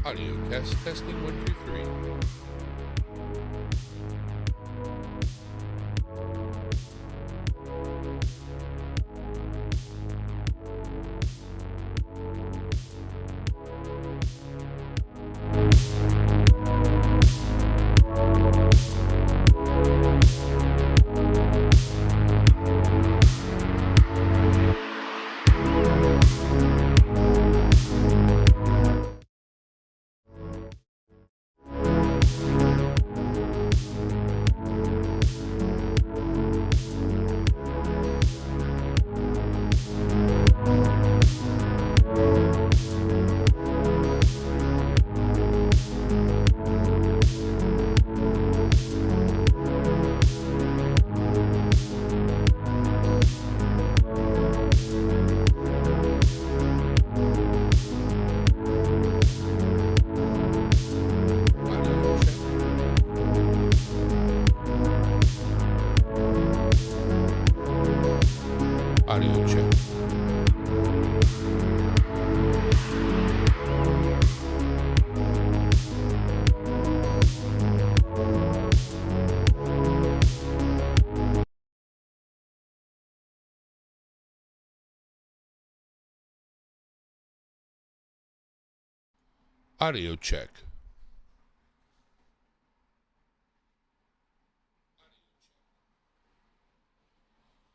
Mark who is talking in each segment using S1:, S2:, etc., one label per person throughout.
S1: Audio test, testing 1, 2, 3. Audio check. Audio check.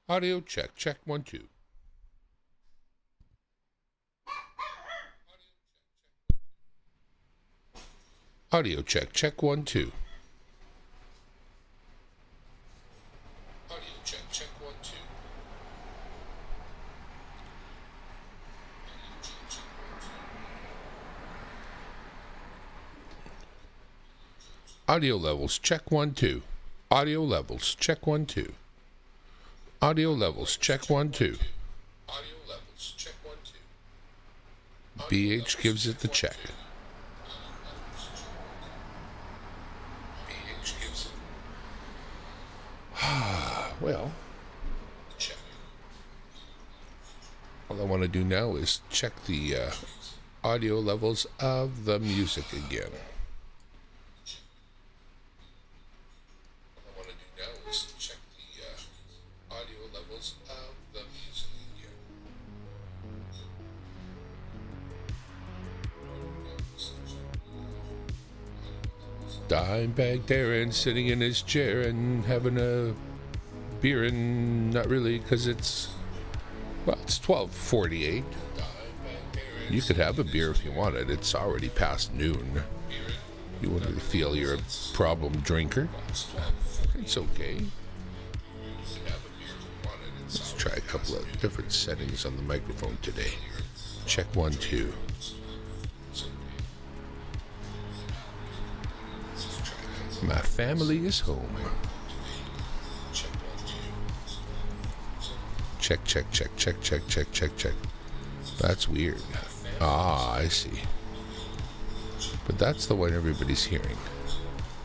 S1: Audio check. Check 1, 2. Audio check. Check 1, 2. Audio check. Check 1, 2. Audio levels. Check 1, 2. Audio levels. Check 1, 2. Audio levels. Check 1, 2. Audio levels. Check 1, 2. BH gives it the check. BH gives it. Well, check. All I want to do now is check the audio levels of the music again. All I want to do now is check the audio levels of the music again. Dimebag Darren sitting in his chair and having a beer, and not really, because it's 12:48. You could have a beer if you wanted. It's already past noon. You want to feel you're a problem drinker? It's okay. Let's try a couple of different settings on the microphone today. Check 1, 2. My family is home. Check, check, check, check, check, check, check, check. That's weird. Ah, I see. But that's the one everybody's hearing.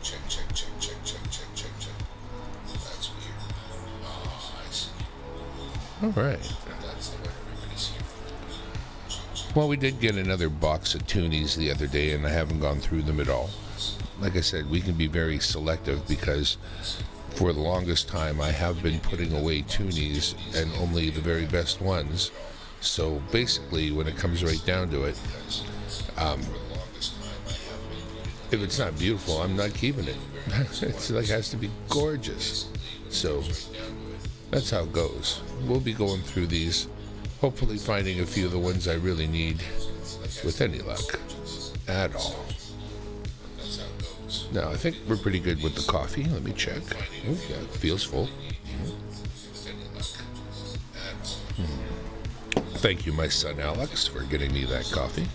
S1: Check, check, check, check, check, check, check, check. That's weird. Ah, I see. All right. That's the one everybody's hearing. Well, we did get another box of Toonies the other day, and I haven't gone through them at all. Like I said, we can be very selective because for the longest time I have been putting away Toonies and only the very best ones. So basically, when it comes right down to it, if it's not beautiful, I'm not keeping it. It's like it has to be gorgeous. So that's how it goes. We'll be going through these, hopefully finding a few of the ones I really need with any luck at all. Now, I think we're pretty good with the coffee. Let me check. Oh, yeah, it feels full. Thank you, my son Alex, for getting me that coffee.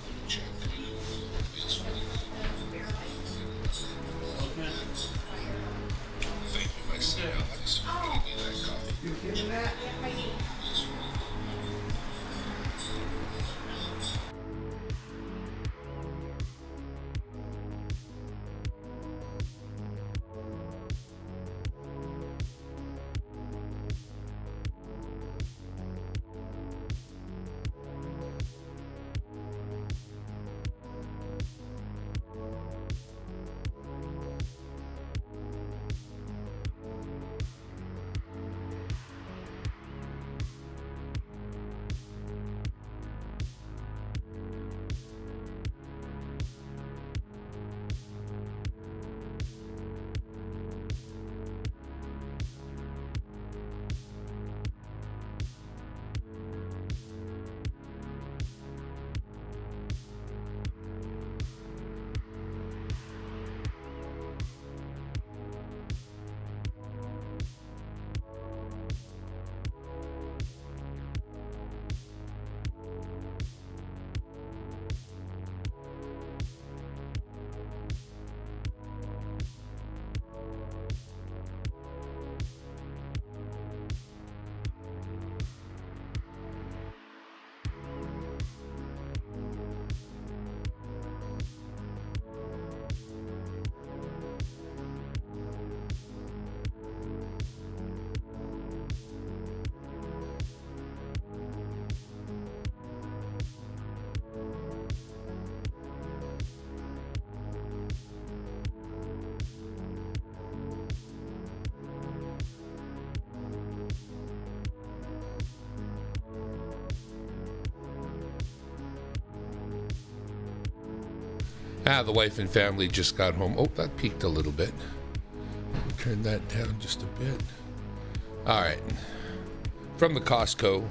S1: Thank you, my son Alex, for getting me that coffee. The wife and family just got home. Oh, that peaked a little bit. Turn that down just a bit. All right. From the Costco.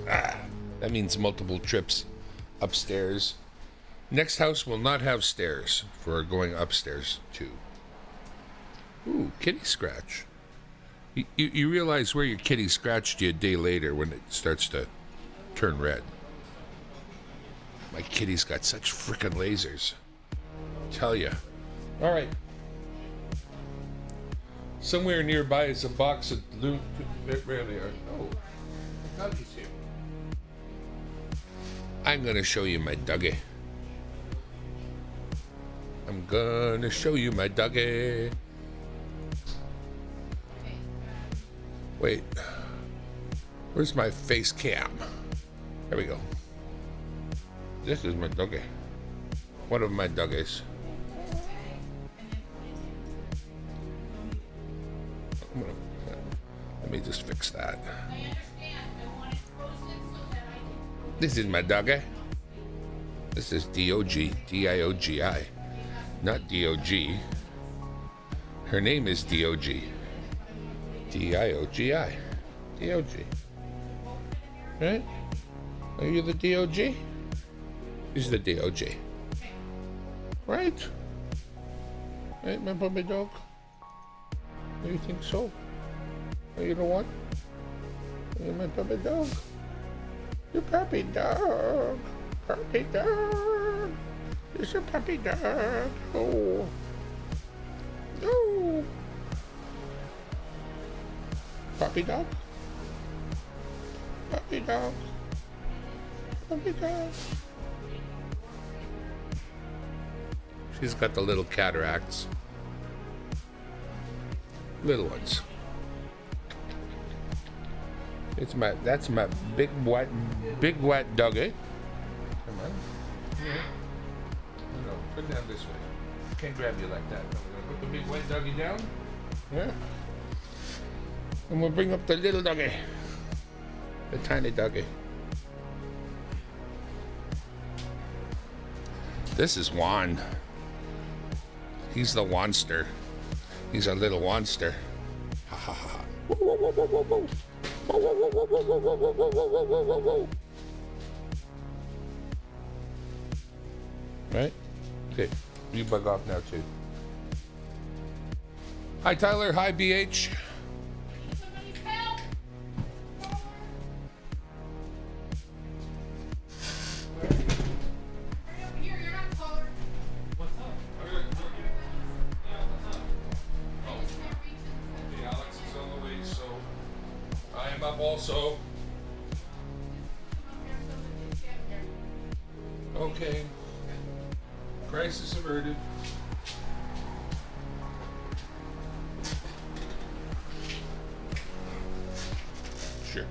S1: That means multiple trips upstairs. Next house will not have stairs for going upstairs too. Ooh, kitty scratch. You realize where your kitty scratched you a day later when it starts to turn red. My kitty's got such frickin' lasers. Tell ya. All right. Somewhere nearby is a box of loot. Where they are. Oh, doggy's here. I'm gonna show you my doggy. I'm gonna show you my doggy. Wait. Where's my face cam? There we go. This is my doggy. One of my doggies. Let me just fix that. This is my doggy. This is D-O-G, D-I-O-G-I. Not D-O-G. Her name is D-O-G. D-I-O-G-I. D-O-G. Right? Are you the D-O-G? He's the D-O-G. Right? Right, my puppy dog? Do you think so? Oh, you know what? You're my puppy dog. Your puppy dog. Puppy dog. It's a puppy dog. Oh. No. Puppy dog. Puppy dog. Puppy dog. She's got the little cataracts. Little ones. That's my big white doggy. Come on. Yeah. No, put down this way. Can't grab you like that. We're gonna put the big white doggy down. Yeah. And we'll bring up the little doggy. The tiny doggy. This is Juan. He's the Wanster. He's a little Wanster. Ha ha ha. Whoa, whoa, whoa, whoa, whoa, whoa. Whoa, whoa, whoa, whoa, whoa, whoa, whoa, whoa, whoa, whoa, whoa, whoa. Right? Okay. You bug off now too. Hi Tyler. Hi BH. Also, okay, crisis averted. Sure.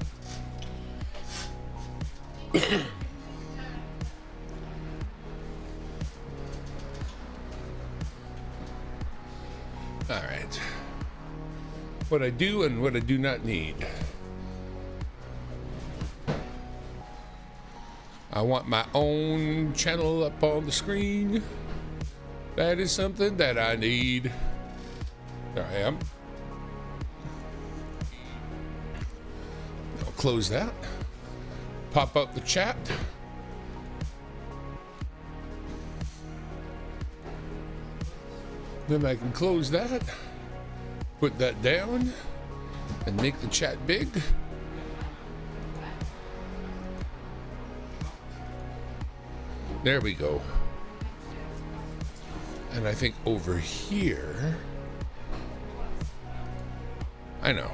S1: All right. What I do and what I do not need. I want my own channel up on the screen. That is something that I need. There I am. I'll close that. Pop up the chat. Then I can close that. Put that down. And make the chat big. There we go. And I think over here, I know.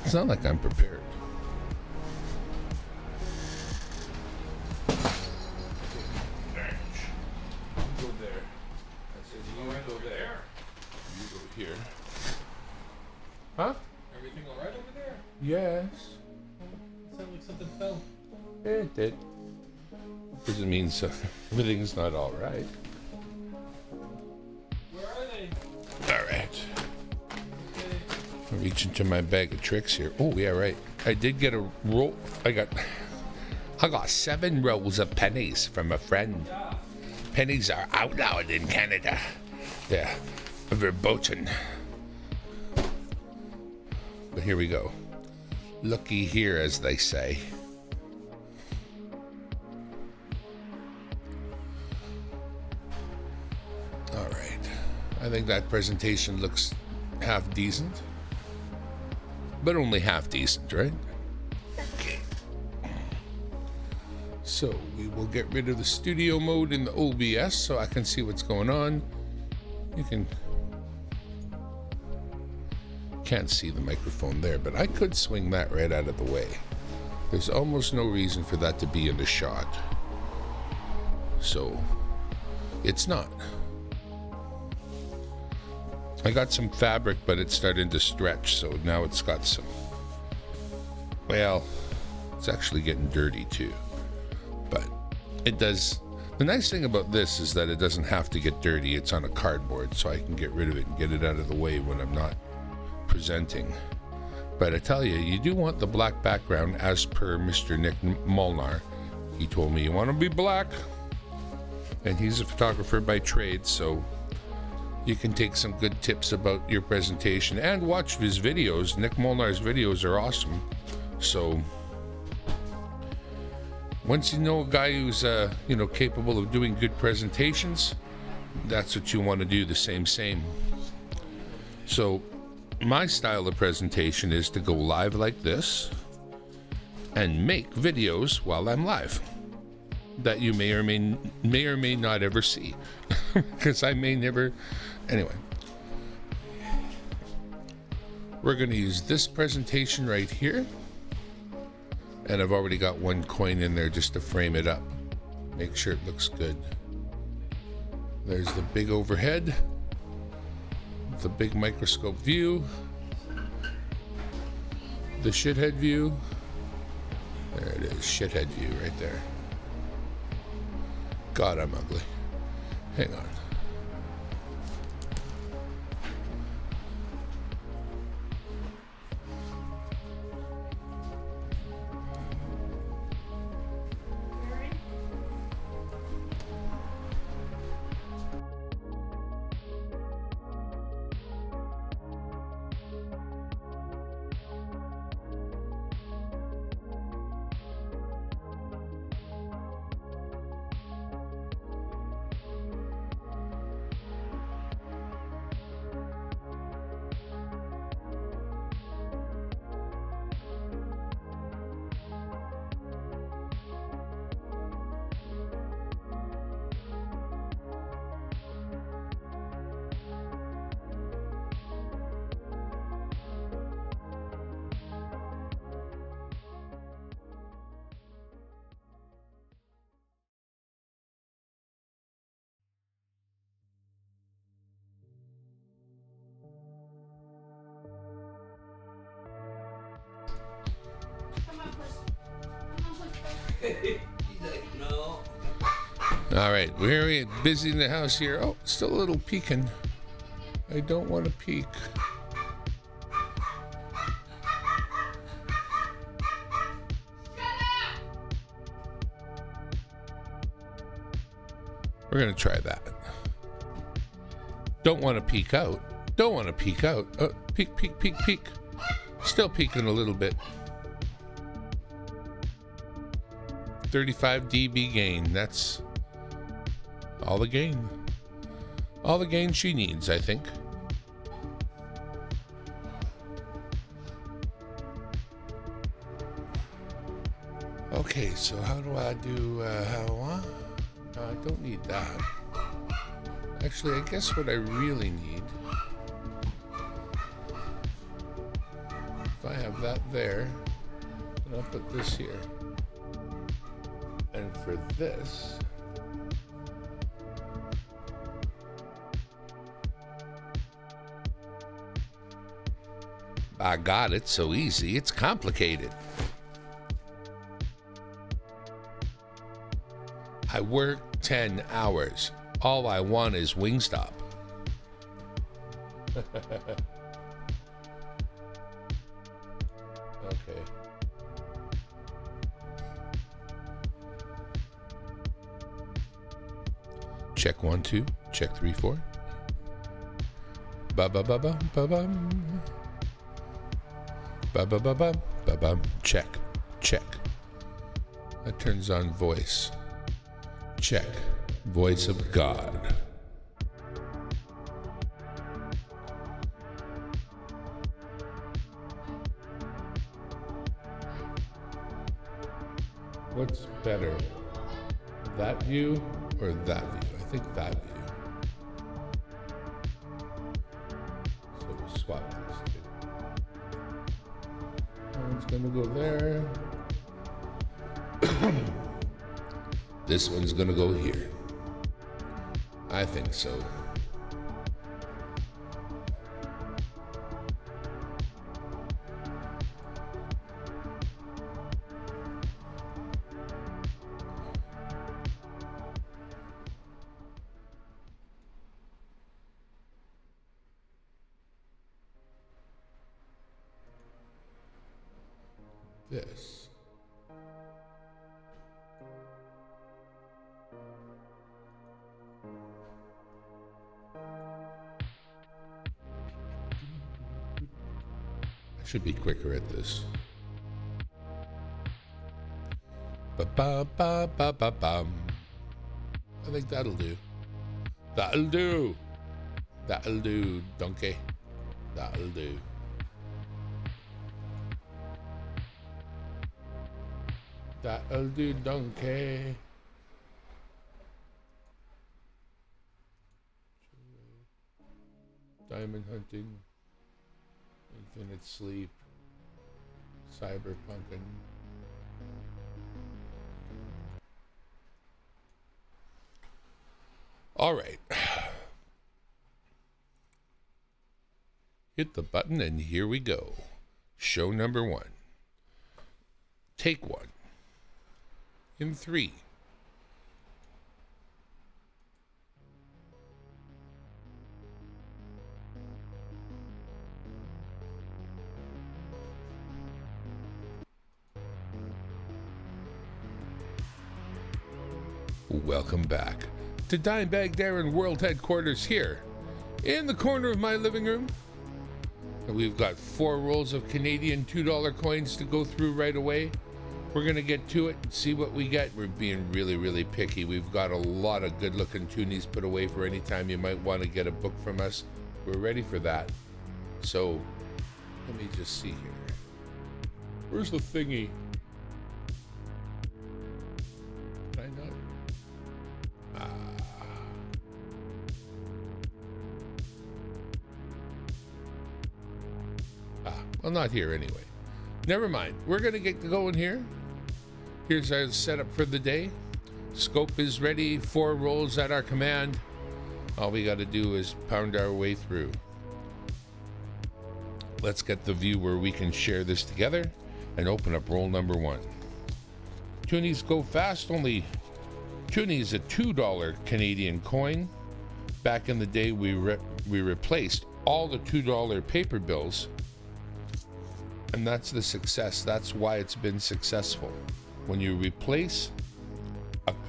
S1: It's not like I'm prepared. Huh?
S2: Everything all right over there?
S1: Yes.
S2: It sounded like something fell.
S1: It did. Doesn't mean so. Everything's not all right. All right. I'm reaching to my bag of tricks here. Oh, yeah, right. I did get a roll. I got 7 rolls of pennies from a friend. Pennies are outlawed in Canada. They're verboten. But here we go. Looky here, as they say. All right. I think that presentation looks half decent. But only half decent, right? Okay. So we will get rid of the studio mode in the OBS so I can see what's going on. You can't see the microphone there, but I could swing that right out of the way. There's almost no reason for that to be in the shot. So it's not. I got some fabric, but it's starting to stretch, so now it's got some... Well, it's actually getting dirty too. But it does... The nice thing about this is that it doesn't have to get dirty. It's on a cardboard, so I can get rid of it and get it out of the way when I'm not presenting. But I tell you, you do want the black background, as per Mr. Nick Molnar. He told me, you want to be black? And he's a photographer by trade, so you can take some good tips about your presentation and watch his videos. Nick Molnar's videos are awesome. So once you know a guy who's capable of doing good presentations, that's what you want to do, the same. So my style of presentation is to go live like this and make videos while I'm live that you may or may not ever see because I may never. Anyway, we're going to use this presentation right here, and I've already got one coin in there just to frame it up, make sure it looks good. There's the big overhead, the big microscope view, the shithead view. There it is, shithead view right there. God, I'm ugly. Hang on.
S3: He's like, no.
S1: All right, we're busy in the house here. Oh, still a little peeking. I don't want to peek. We're going to try that. Don't want to peek out. Don't want to peek out. Peek, peek, peek, peek. Still peeking a little bit. 35 dB gain. That's all the gain. All the gain she needs, I think. Okay, so how do I do, I don't need that. Actually, I guess what I really need, if I have that there, then I'll put this here. And for this, by God, it's so easy, it's complicated. I work 10 hours. All I want is Wingstop. Okay. Check 1, 2. Check 3, 4. Ba ba ba ba ba bum. Ba ba ba ba ba bum. Check. Check. That turns on voice. Check. Voice of God. What's better? That view or that view? I think that view. So we'll swap these two. One's gonna go there. This one's gonna go here. I think so. This. I should be quicker at this. Ba ba ba ba ba bum. I think that'll do. That'll do. That'll do, donkey. That'll do. That'll do, donkey. Diamond hunting. Infinite sleep. Cyberpunkin'. All right. Hit the button and here we go. Show number 1. Take 1. In 3. Welcome back to Dimebag Darren World Headquarters here in the corner of my living room. And we've got 4 rolls of Canadian $2 coins to go through right away. We're going to get to it and see what we get. We're being really, really picky. We've got a lot of good-looking Toonies put away for any time you might want to get a book from us. We're ready for that. So, let me just see here. Where's the thingy? Can I not? Well, not here anyway. Never mind. We're going to get going here. Here's our setup for the day. Scope is ready. 4 rolls at our command. All we got to do is pound our way through. Let's get the view where we can share this together and open up roll number 1. Toonies go fast. Only Toonies a $2 Canadian coin. Back in the day, we replaced all the $2 paper bills. And that's the success. That's why it's been successful. When you replace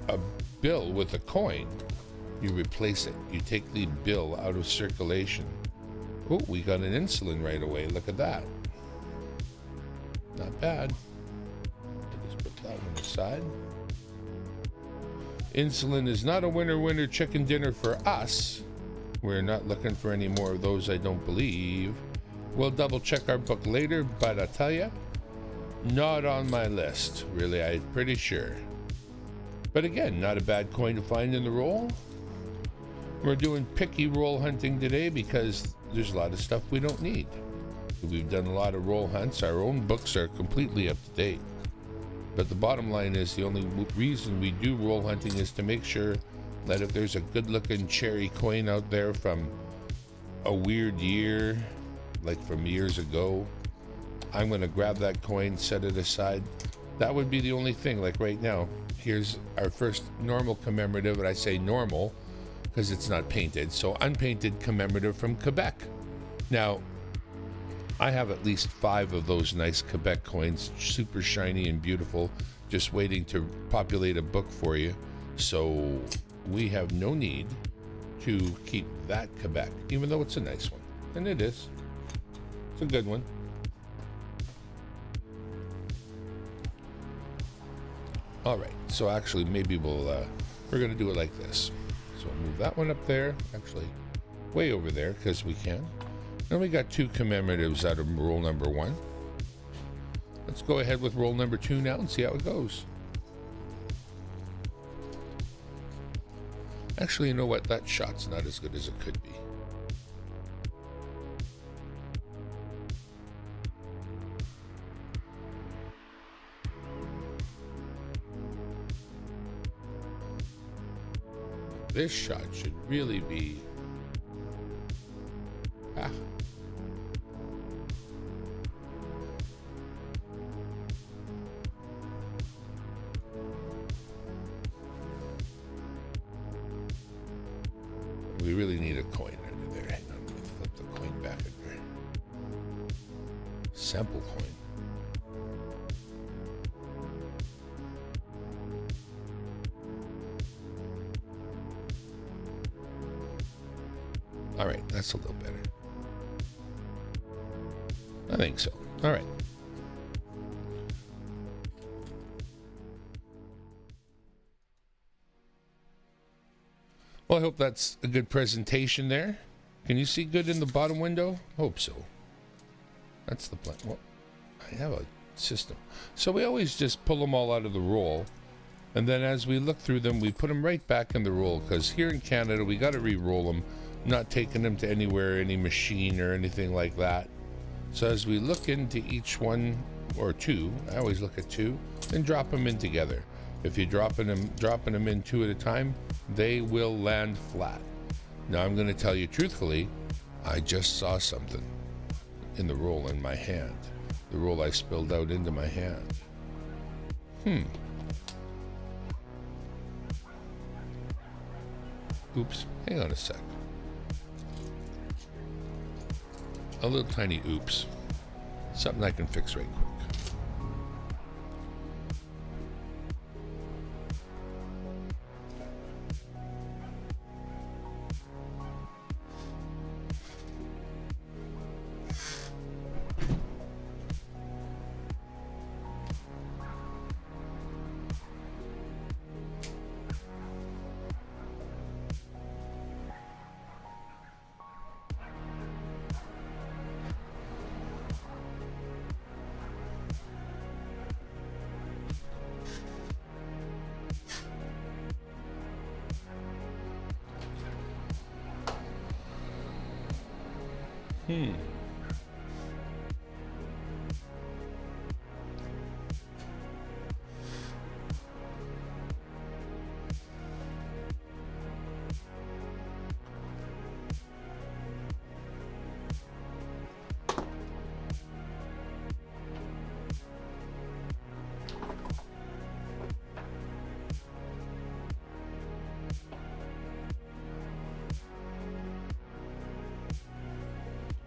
S1: a bill with a coin, you replace it. You take the bill out of circulation. Oh, we got an insulin right away. Look at that. Not bad. I'll just put that one aside. Insulin is not a winner chicken dinner for us. We're not looking for any more of those, I don't believe. We'll double check our book later, but I tell you, not on my list. Really, I'm pretty sure. But again, not a bad coin to find in the roll. We're doing picky roll hunting today because there's a lot of stuff we don't need. We've done a lot of roll hunts. Our own books are completely up to date. But the bottom line is the only reason we do roll hunting is to make sure that if there's a good-looking cherry coin out there from a weird year, like from years ago, I'm going to grab that coin, set it aside. That would be the only thing. Like right now, here's our first normal commemorative, and I say normal because it's not painted. So unpainted commemorative from Quebec. Now, I have at least 5 of those nice Quebec coins, super shiny and beautiful, just waiting to populate a book for you. So we have no need to keep that Quebec, even though it's a nice one. And it is. It's a good one. All right, so actually maybe we're gonna do it like this. So we'll move that one up there, actually way over there because we can. Then we got 2 commemoratives out of roll number 1. Let's go ahead with roll number 2 now and see how it goes. Actually, you know what? That shot's not as good as it could be. This shot should really be... Ah. We really need a coin under there. Hang on, let me flip the coin back under there. Sample coin. All right, that's a little better. I think so. All right. Well, I hope that's a good presentation there. Can you see good in the bottom window? Hope so. That's the plan. Well, I have a system. So we always just pull them all out of the roll. And then as we look through them, we put them right back in the roll. Because here in Canada, we got to re-roll them. Not taking them to anywhere, any machine or anything like that. So as we look into each one or 2, I always look at 2, and drop them in together. If you're dropping them in 2 at a time, they will land flat. Now I'm going to tell you truthfully, I just saw something in the roll in my hand. The roll I spilled out into my hand. Oops, hang on a sec. A little tiny oops. Something I can fix right quick.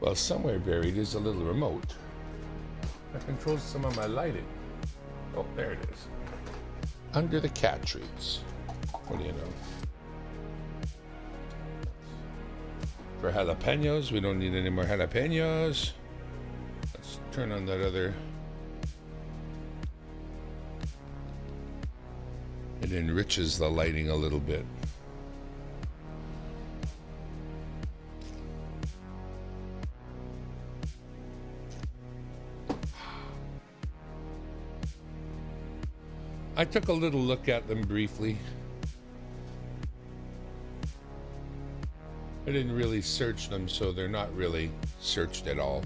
S1: Well, somewhere buried is a little remote that controls some of my lighting. Oh, there it is. Under the cat trees. What do you know? For jalapenos, we don't need any more jalapenos. Let's turn on that other. It enriches the lighting a little bit. I took a little look at them briefly. I didn't really search them, so they're not really searched at all.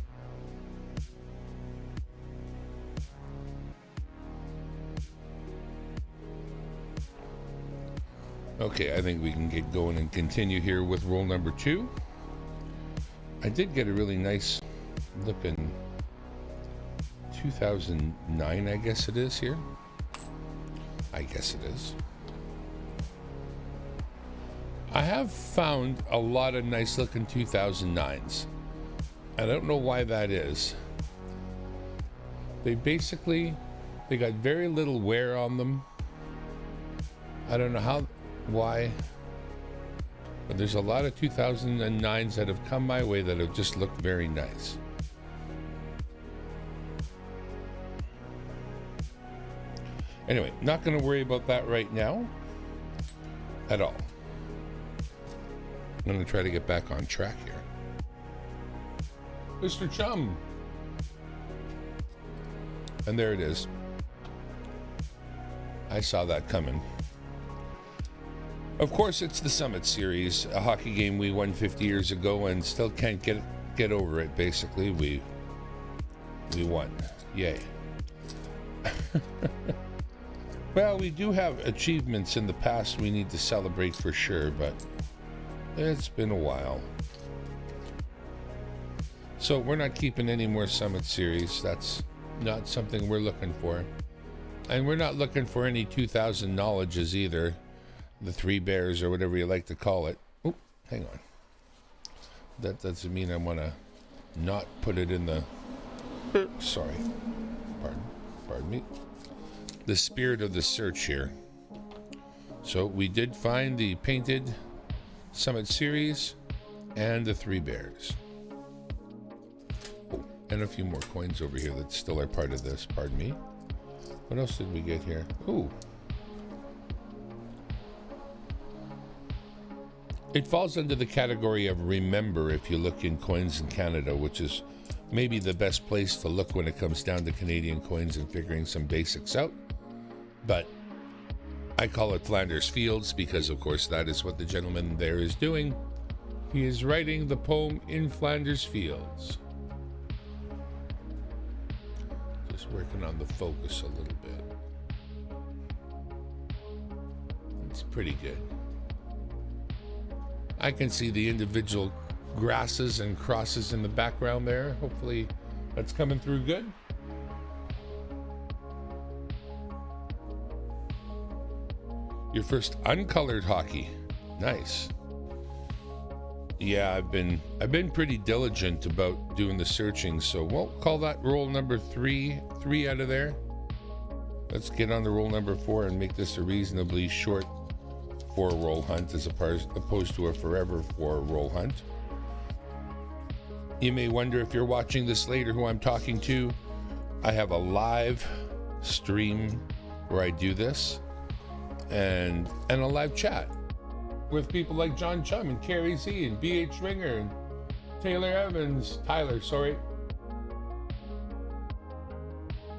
S1: Okay, I think we can get going and continue here with roll number 2. I did get a really nice looking 2009, I guess it is here. I guess it is. I have found a lot of nice looking 2009s. I don't know why that is. They got very little wear on them. I don't know why, but there's a lot of 2009s that have come my way that have just looked very nice. Anyway, not going to worry about that right now at all. I'm going to try to get back on track here. Mr. Chum. And there it is. I saw that coming. Of course, it's the Summit Series, a hockey game we won 50 years ago and still can't get over it, basically. We won. Yay. Well, we do have achievements in the past we need to celebrate for sure, but it's been a while. So we're not keeping any more Summit Series. That's not something we're looking for. And we're not looking for any 2000 knowledges either. The Three Bears or whatever you like to call it. Oh, hang on. That doesn't mean I want to not put it in the... Sorry. Pardon me. The spirit of the search here. So we did find the painted Summit Series and the Three Bears. Oh, and a few more coins over here that still are part of this. Pardon me. What else did we get here? Ooh. It falls under the category of remember if you look in Coins in Canada, which is maybe the best place to look when it comes down to Canadian coins and figuring some basics out. But I call it Flanders Fields because, of course, that is what the gentleman there is doing. He is writing the poem in Flanders Fields. Just working on the focus a little bit. It's pretty good. I can see the individual grasses and crosses in the background there. Hopefully that's coming through good. Your first uncolored hockey. Nice. Yeah, I've been pretty diligent about doing the searching, so we'll call that roll number 3 out of there. Let's get on to roll number 4 and make this a reasonably short 4-roll hunt as opposed to a forever 4-roll hunt. You may wonder if you're watching this later who I'm talking to. I have a live stream where I do this and a live chat with people like John Chum and Carrie Z and BH Ringer and Tyler, sorry.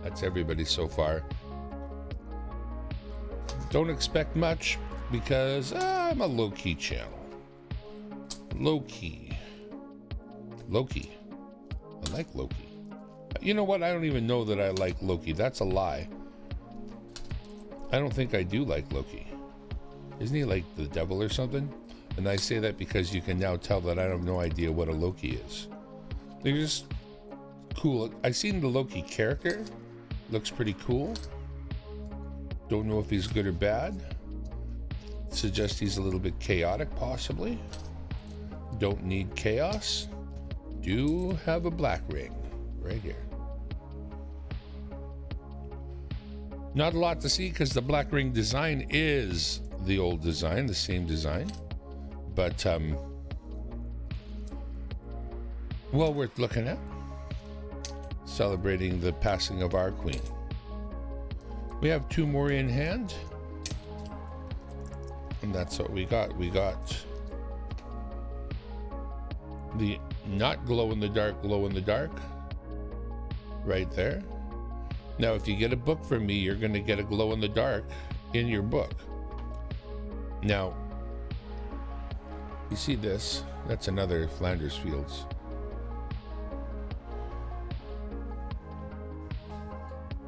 S1: That's everybody so far. Don't expect much because I'm a low-key channel. Low-key. Loki. I like Loki. You know what? I don't even know that I like Loki. That's a lie. I don't think I do like Loki. Isn't he like the devil or something? And I say that because you can now tell that I have no idea what a Loki is. They're just cool. I've seen the Loki character. Looks pretty cool. Don't know if he's good or bad. Suggest he's a little bit chaotic, possibly. Don't need chaos. Do have a black ring right here. Not a lot to see because the black ring design is the old design, the same design, but well worth looking at. Celebrating the passing of our queen. We have 2 more in hand, and that's what we got. We got the not glow in the dark right there. Now, if you get a book from me, you're going to get a glow in the dark in your book. Now, you see this? That's another Flanders Fields.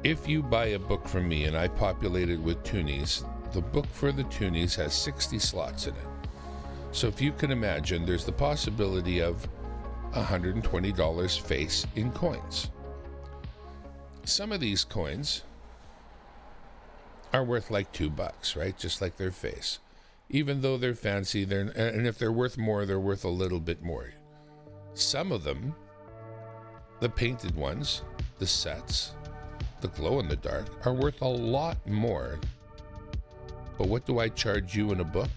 S1: If you buy a book from me and I populate it with Toonies, the book for the Toonies has 60 slots in it. So if you can imagine, there's the possibility of $120 face in coins. Some of these coins are worth like $2, right? Just like their face. Even though they're fancy, and if they're worth more, they're worth a little bit more. Some of them The painted ones, the sets, the glow-in-the-dark, are worth a lot more. But what do I charge you in a book?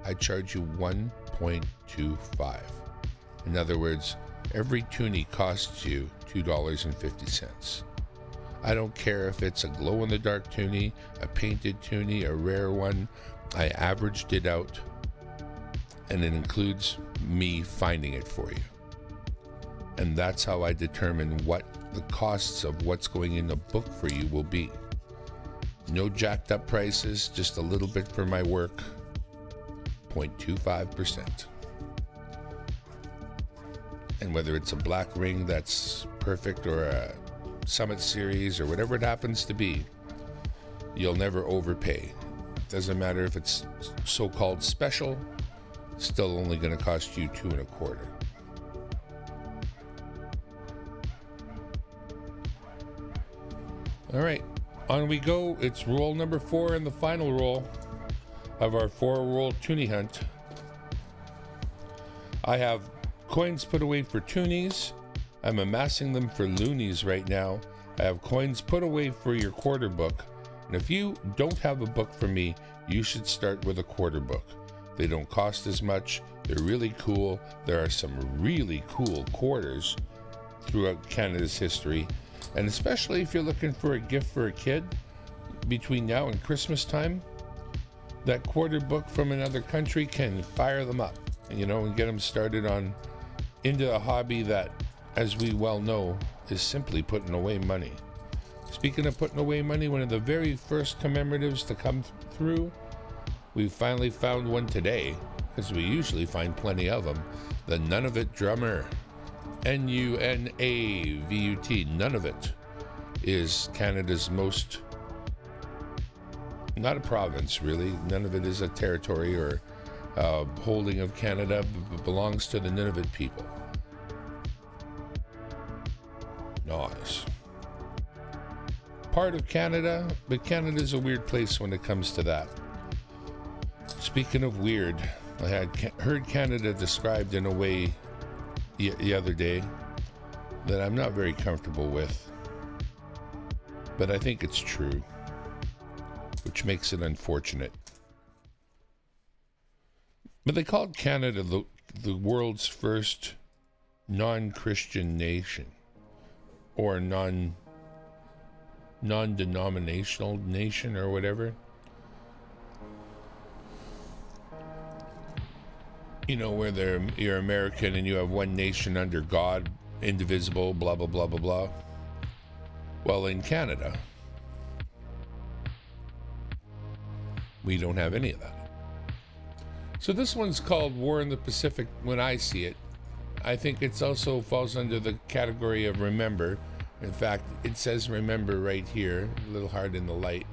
S1: I charge you 1.25. In other words, every toonie costs you $2.50. I don't care if it's a glow-in-the-dark toonie, a painted toonie, a rare one. I averaged it out, and it includes me finding it for you. And that's how I determine what the costs of what's going in a book for you will be. No jacked up prices, just a little bit for my work. 0.25%. And whether it's a black ring that's perfect or a Summit Series or whatever it happens to be, you'll never overpay. Doesn't matter if it's so-called special, still only going to cost you $2.25. All right, on we go. It's roll number 4 and the final roll of our 4-roll toonie hunt. I have coins put away for toonies. I'm amassing them for loonies right now. I have coins put away for your quarter book. And if you don't have a book for me, you should start with a quarter book. They don't cost as much. They're really cool. There are some really cool quarters throughout Canada's history. And especially if you're looking for a gift for a kid between now and Christmas time, that quarter book from another country can fire them up, you know, and get them started on into a hobby that, as we well know, is simply putting away money. Speaking of putting away money, one of the very first commemoratives to come through, we finally found one today, because we usually find plenty of them. The Nunavut drummer. Nunavut. Nunavut is Canada's most, not a province really, Nunavut is a territory or holding of Canada, but belongs to the Nunavut people. Nice. Part of Canada, but Canada's a weird place when it comes to that. Speaking of weird, I had heard Canada described in a way the other day that I'm not very comfortable with, but I think it's true, which makes it unfortunate. But they called Canada the world's first non-Christian nation, or non-denominational nation, or whatever. You know, where you're American and you have one nation under God, indivisible, blah, blah, blah, blah, blah. Well, in Canada, we don't have any of that. So this one's called War in the Pacific when I see it. I think it's also falls under the category of remember. In fact, it says remember right here, a little hard in the light,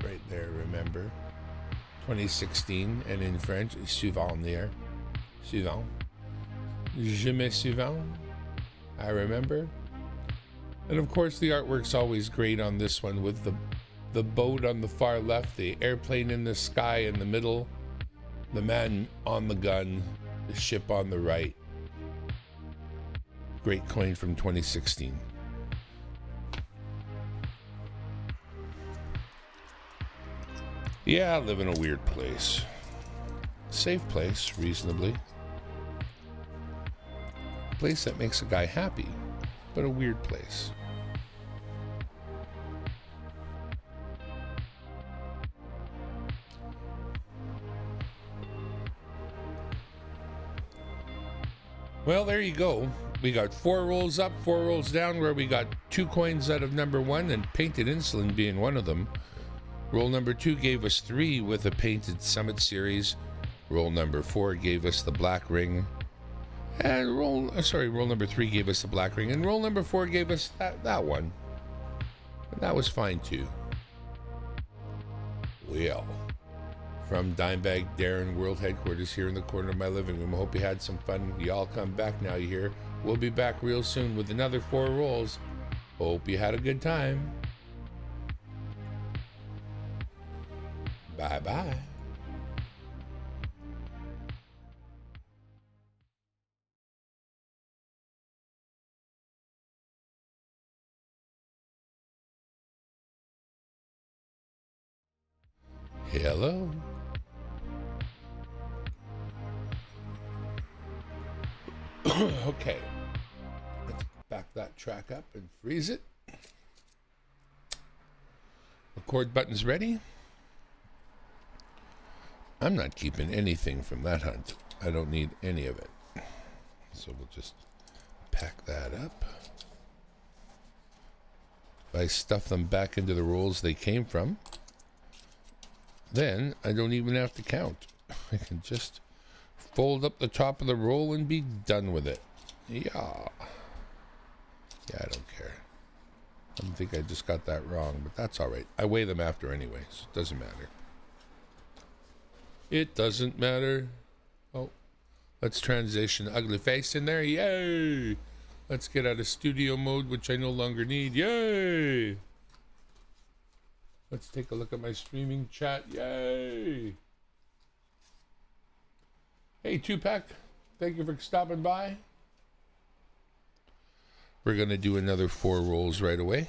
S1: right there, remember. 2016, and in French, souvenir. Suivant. Je me souviens. I remember. And of course the artwork's always great on this one, with the boat on the far left, the airplane in the sky in the middle, the man on the gun, the ship on the right. Great coin from 2016. Yeah, I live in a weird place. Safe place, reasonably. Place that makes a guy happy, but a weird place. Well, there you go. We got 4 rolls up, 4 rolls down, where we got 2 coins out of number 1, and painted insulin being one of them. Roll number 2 gave us 3 with a painted Summit Series. Roll number 4 gave us the black ring. And roll number 3 gave us the black ring. And roll number 4 gave us that one. And that was fine too. Well, from Dimebag Darren World Headquarters here in the corner of my living room, I hope you had some fun. Y'all come back now, you hear? We'll be back real soon with another 4 rolls. Hope you had a good time. Bye-bye. Hello. Okay. Let's back that track up and freeze it. Record button's ready. I'm not keeping anything from that hunt. I don't need any of it. So we'll just pack that up. If I stuff them back into the rolls they came from, then I don't even have to count. I can just fold up the top of the roll and be done with it. Yeah. Yeah, I don't care. I think I just got that wrong, but that's all right. I weigh them after anyway, so it doesn't matter. It doesn't matter. Oh, let's transition ugly face in there. Yay! Let's get out of studio mode, which I no longer need. Yay! Let's take a look at my streaming chat. Yay! Hey, Tupac. Thank you for stopping by. We're going to do another 4 rolls right away.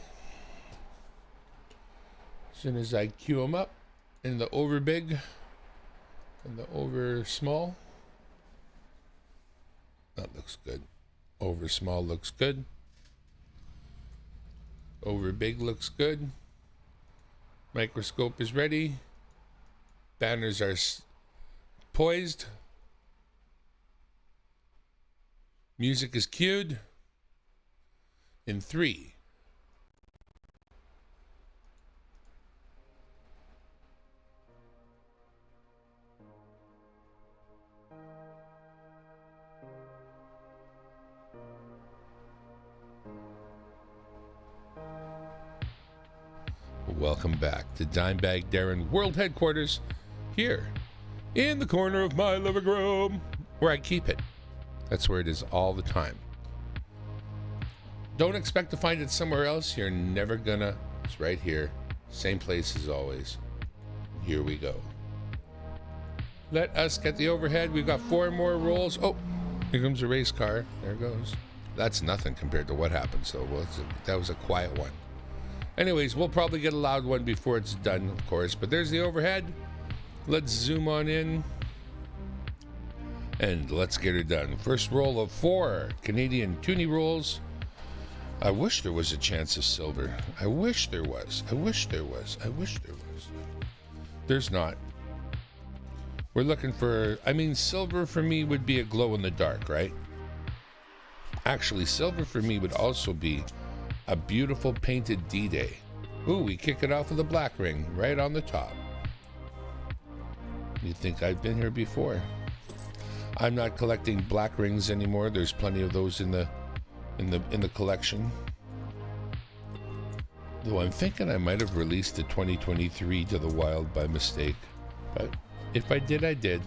S1: As soon as I queue them up in the over big and the over small. That looks good. Over small looks good. Over big looks good. Microscope is ready. Banners are poised. Music is cued. In 3. Welcome back to Dimebag Darren World Headquarters, here in the corner of my living room, where I keep it. That's where it is all the time. Don't expect to find it somewhere else. You're never gonna. It's right here. Same place as always. Here we go. Let us get the overhead. We've got 4 more rolls. Oh, here comes a race car. There it goes. That's nothing compared to what happened. So that was a quiet one. Anyways, we'll probably get a loud one before it's done, of course. But there's the overhead. Let's zoom on in. And let's get her done. First roll of 4 Canadian Toonie rolls. I wish there was a chance of silver. I wish there was. I wish there was. I wish there was. There's not. We're looking for... I mean, silver for me would be a glow in the dark, right? Actually, silver for me would also be a beautiful painted D-Day. Ooh, we kick it off with a black ring right on the top. You'd think I've been here before. I'm not collecting black rings anymore. There's plenty of those in the collection. Though I'm thinking I might have released the 2023 to the wild by mistake. But if I did, I did.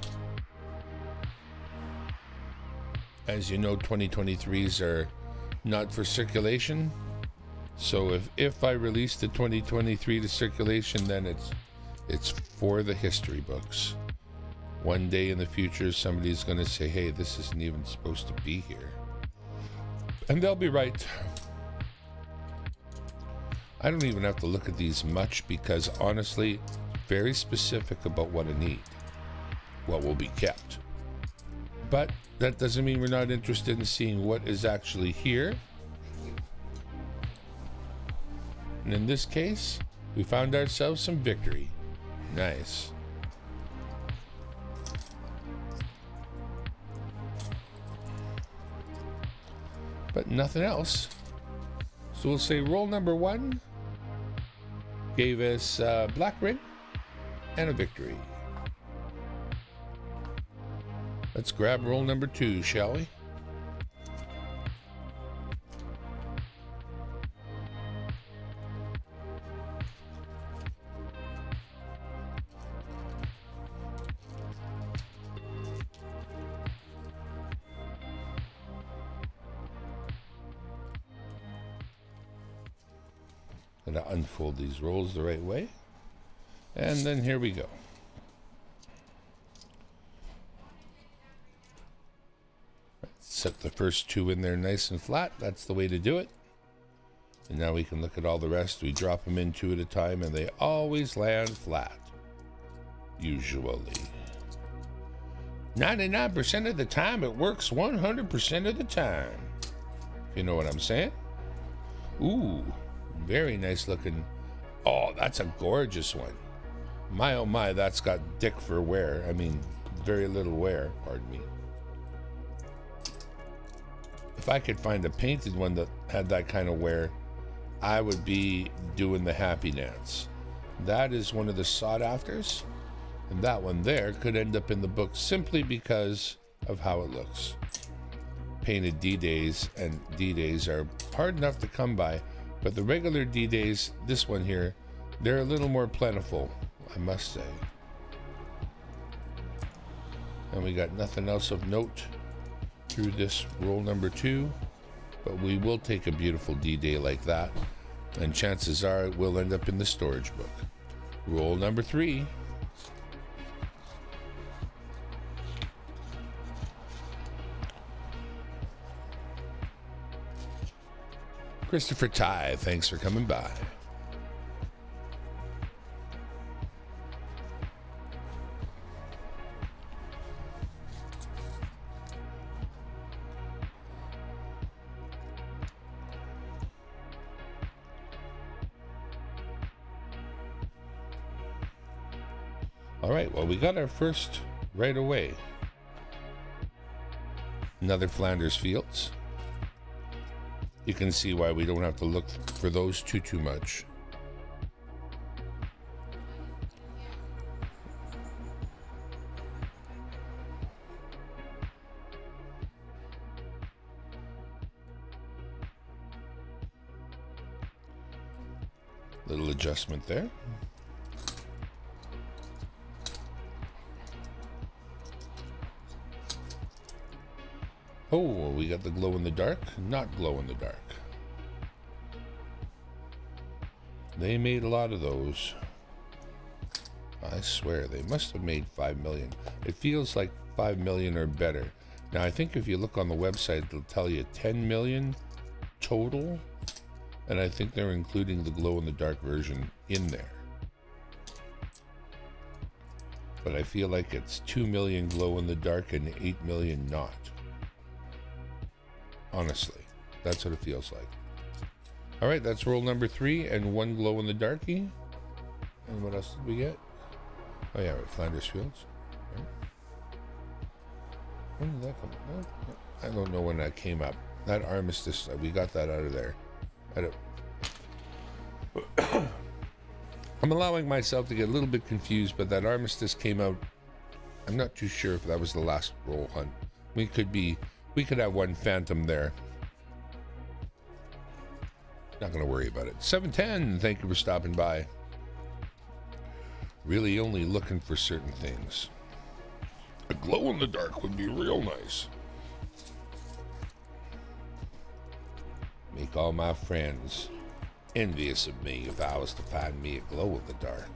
S1: As you know, 2023s are not for circulation. So if I release the 2023 to circulation, then it's for the history books. One day in the future, somebody's going to say, hey, this isn't even supposed to be here. And they'll be right. I don't even have to look at these much because, honestly, very specific about what I need, what will be kept. But that doesn't mean we're not interested in seeing what is actually here. And in this case, we found ourselves some victory. Nice. But nothing else. So we'll say roll number 1 gave us a black ring and a victory. Let's grab roll number 2, shall we? Gonna unfold these rolls the right way. And then here we go. Set the first 2 in there nice and flat. That's the way to do it. And now we can look at all the rest. We drop them in 2 at a time and they always land flat. usually. 99% of the time, it works 100% of the time. If you know what I'm saying? Ooh, very nice looking. Oh, that's a gorgeous one. My oh my, that's got dick for wear. I mean, very little wear, pardon me. If I could find a painted one that had that kind of wear, I would be doing the happy dance. That is one of the sought afters, and that one there could end up in the book simply because of how it looks. Painted D-Days and D-Days are hard enough to come by, but the regular D-Days, this one here, they're a little more plentiful, I must say. And we got nothing else of note through this roll number 2, but we will take a beautiful D-Day like that, and chances are it will end up in the storage book. Roll number 3. Christopher Ty, thanks for coming by. All right, well, we got our first right away. Another Flanders Fields. You can see why we don't have to look for those too much. Little adjustment there. Oh, we got the glow in the dark, not glow in the dark. They made a lot of those. I swear, they must have made 5 million. It feels like 5 million or better. Now, I think if you look on the website, it'll tell you 10 million total. And I think they're including the glow in the dark version in there. But I feel like it's 2 million glow in the dark and 8 million not. Honestly, that's what it feels like. All right, that's roll number 3 and 1 glow in the darky. And what else did we get? Oh yeah, right, Flanders Fields. Right. When did that come up? I don't know when that came up. That Armistice, we got that out of there. I'm allowing myself to get a little bit confused, but that Armistice came out. I'm not too sure if that was the last roll hunt. We could have one phantom there. Not going to worry about it. 710, thank you for stopping by. Really only looking for certain things. A glow in the dark would be real nice. Make all my friends envious of me if I was to find me a glow in the dark.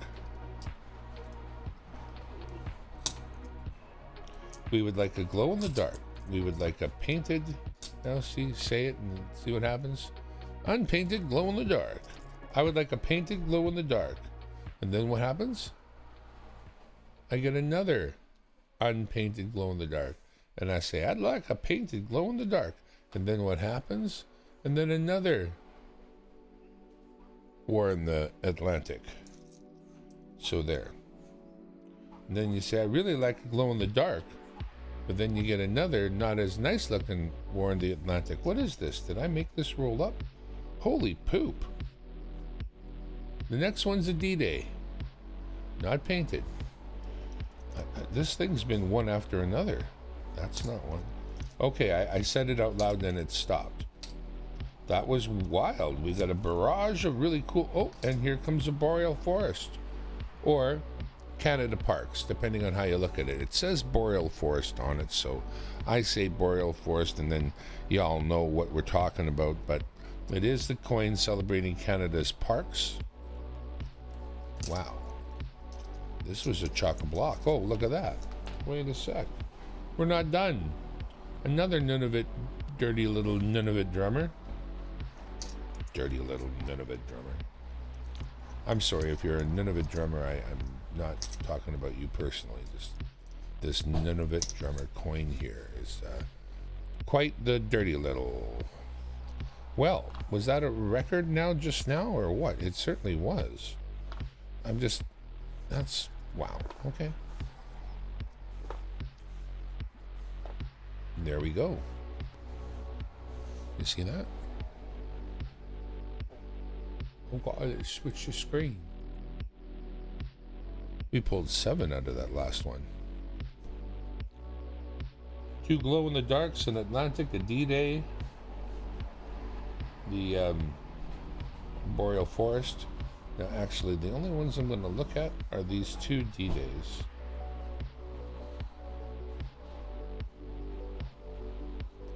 S1: We would like a glow in the dark. We would like a painted, now see, say it and see what happens. Unpainted glow in the dark. I would like a painted glow in the dark. And then what happens? I get another unpainted glow in the dark. And I say, I'd like a painted glow in the dark. And then what happens? And then another war in the Atlantic. So there. And then you say, I really like a glow in the dark. But then you get another not as nice looking war in the Atlantic. What is this? Did I make this roll up? Holy poop. The next one's a D-Day. Not painted. This thing's been one after another. That's not one. Okay, I said it out loud and it stopped. That was wild. We got a barrage of really cool... Oh, and here comes a boreal forest. Or Canada Parks, depending on how you look at it. It says boreal forest on it, so I say boreal forest, and then y'all know what we're talking about. But it is the coin celebrating Canada's parks. Wow. This was a chock-a-block. Oh, look at that. Wait a sec. We're not done. Another Nunavut, dirty little Nunavut drummer. Dirty little Nunavut drummer. I'm sorry if you're a Nunavut drummer. I'm not talking about you personally. This Nunavut drummer coin here is quite the dirty little. Well, was that a record just now, or what? It certainly was. That's, wow, okay. There we go. You see that? Oh God, it switched the screen. We pulled 7 out of that last one. 2 glow-in-the-darks, an Atlantic, a D-Day, the Boreal Forest. Now, actually, the only ones I'm going to look at are these 2 D-Days.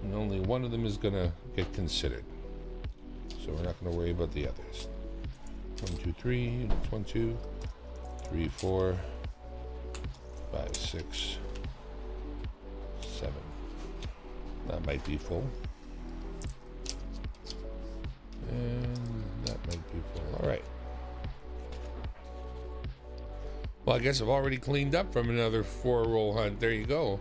S1: And only one of them is going to get considered. So we're not going to worry about the others. 1, 2, 3. That's 1, 2, 3, 4, 5, 6, 7. That might be full. And that might be full. All right. Well, I guess I've already cleaned up from another 4-roll hunt. There you go.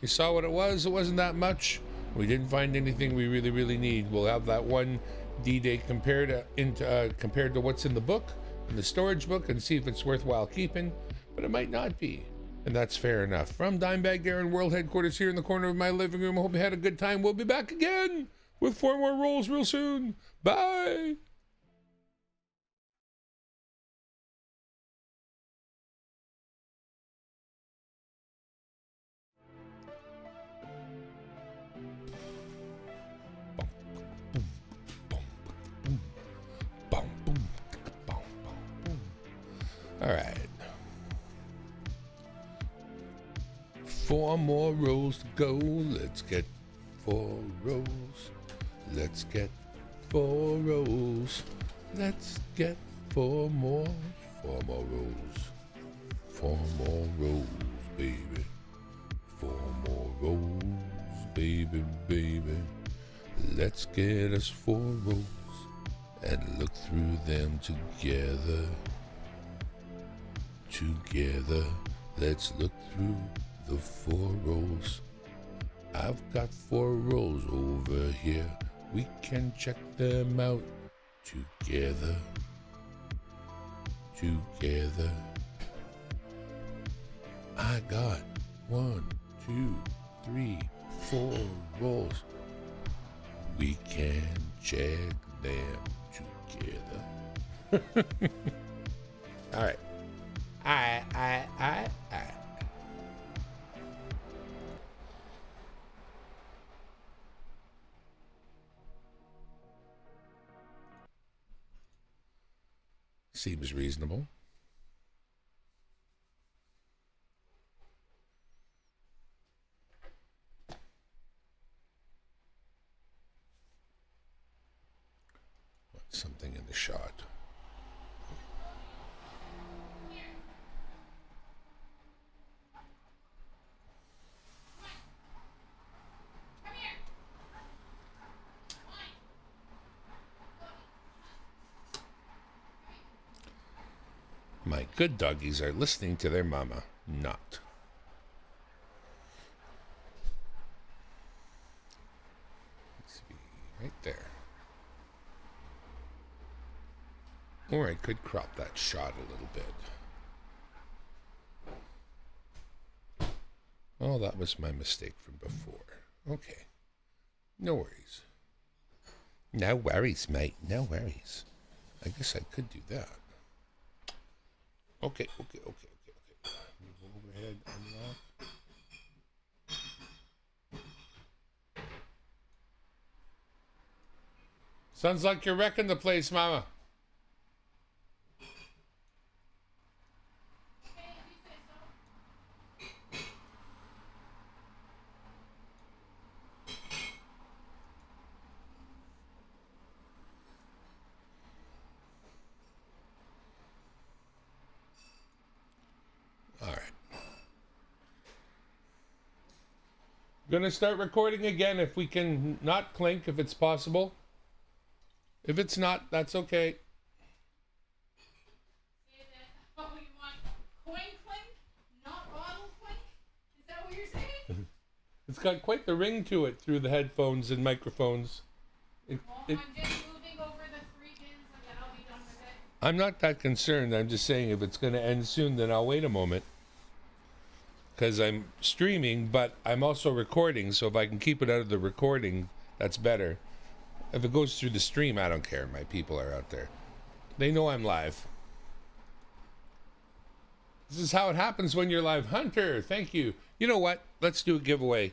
S1: You saw what it was? It wasn't that much. We didn't find anything we really, really need. We'll have that one D-Day compared to what's in the book, in the storage book, and see if it's worthwhile keeping. But it might not be. And that's fair enough. From Dimebag Darren World Headquarters here in the corner of my living room. I hope you had a good time. We'll be back again with 4 more rolls real soon. Bye. All right. 4 more rolls to go. Let's get 4 rolls. Let's get 4 rolls. Let's get 4 more. 4 more rolls. 4 more rolls, baby. 4 more rolls, baby, baby. Let's get us 4 rolls and look through them together. Together, let's look through the 4 rolls. I've got 4 rolls over here. We can check them out together. Together. I got 1, 2, 3, 4 rolls. We can check them together. All right. I. Seems reasonable. What's something in the shot? My good doggies are listening to their mama, not. Let's see, right there. Or I could crop that shot a little bit. Oh, that was my mistake from before. Okay. No worries. No worries, mate. No worries. I guess I could do that. Okay. Move overhead, unlock. Sounds like you're wrecking the place, Mama. Gonna start recording again if we can not clink, if it's possible. If it's not, that's okay.
S4: Oh, you want coins?
S1: It's got quite the ring to it through the headphones and microphones.
S4: Well, I'm just moving over the 3 bins and then I'll be done with it.
S1: I'm not that concerned. I'm just saying if it's going to end soon, then I'll wait a moment. Because I'm streaming, but I'm also recording, so if I can keep it out of the recording, that's better. If it goes through the stream, I don't care. My people are out there. They know I'm live. This is how it happens when you're live. Hunter, thank you. You know what? Let's do a giveaway.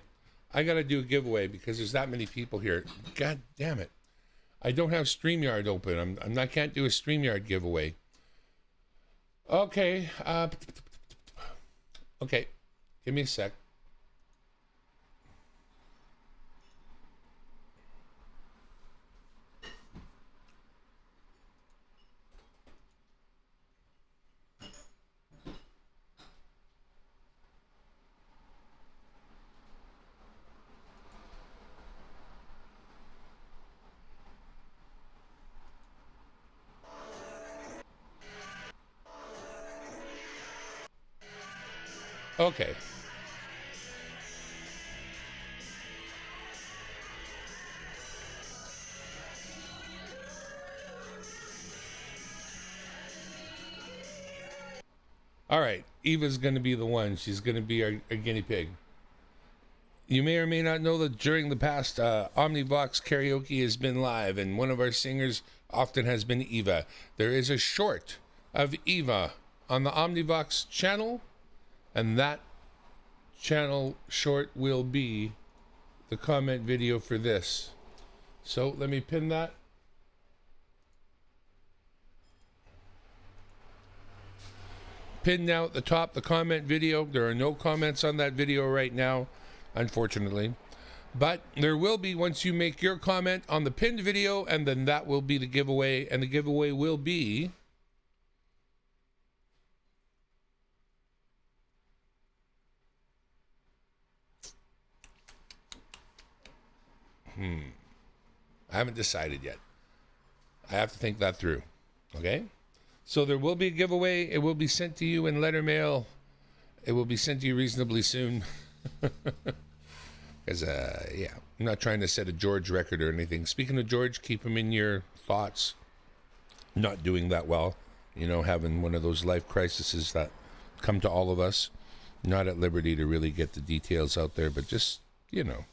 S1: I got to do a giveaway because there's that many people here. God damn it. I don't have StreamYard open. I can't do a StreamYard giveaway. Okay. Okay. Give me a sec. Okay. All right. Eva's going to be the one. She's going to be our guinea pig. You may or may not know that during the past, Omnivox karaoke has been live, and one of our singers often has been Eva. There is a short of Eva on the Omnivox channel, and that channel short will be the comment video for this. So let me pin that. Pin now at the top, the comment video. There are no comments on that video right now, unfortunately. But there will be once you make your comment on the pinned video, and then that will be the giveaway. And the giveaway will be I haven't decided yet. I have to think that through. Okay? So there will be a giveaway. It will be sent to you in letter mail. It will be sent to you reasonably soon. Because, yeah, I'm not trying to set a George record or anything. Speaking of George, keep him in your thoughts. Not doing that well. You know, having one of those life crises that come to all of us. Not at liberty to really get the details out there, but just, you know.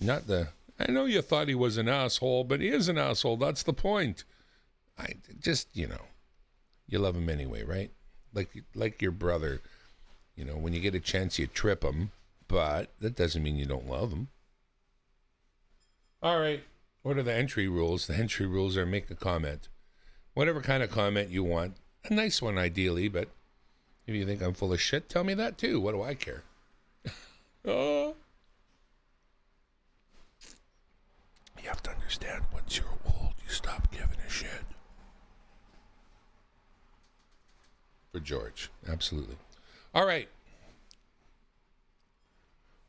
S1: Not the, I know you thought he was an asshole, but he is an asshole. That's the point. I just, you know, you love him anyway, right? Like your brother. You know, when you get a chance, you trip him, but that doesn't mean you don't love him. All right. What are the entry rules? The entry rules are make a comment. Whatever kind of comment you want. A nice one, ideally, but if you think I'm full of shit, tell me that too. What do I care? Oh. You have to understand, once you're old, you stop giving a shit. For George, absolutely. All right.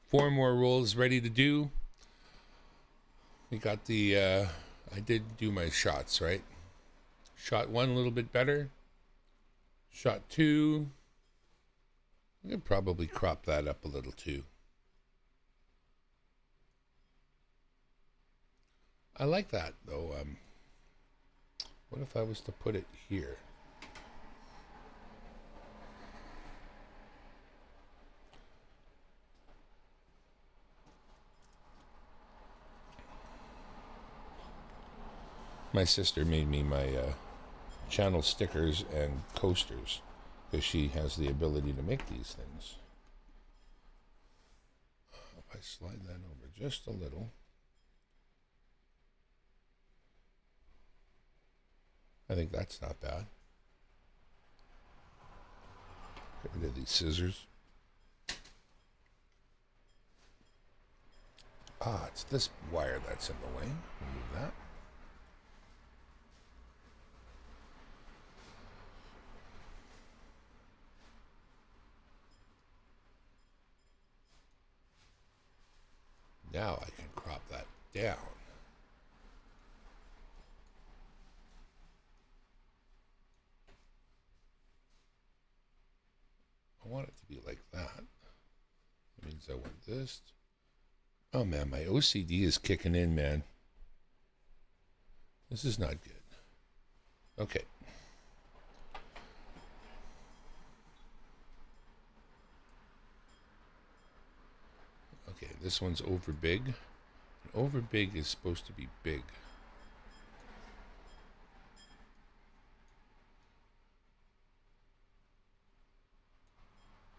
S1: 4 more rules ready to do. We got the, I did do my shots, right? Shot 1 a little bit better. Shot 2. I could probably crop that up a little too. I like that though. What if I was to put it here? My sister made me my channel stickers and coasters because she has the ability to make these things. If I slide that over just a little. I think that's not bad. Get rid of these scissors. Ah, it's this wire that's in the way. Remove that. Now I can crop that down. I want it to be like that. That means means I want this. Oh man, my OCD is kicking in, man. This is not good. Okay. Okay, this one's over big. Over big is supposed to be big.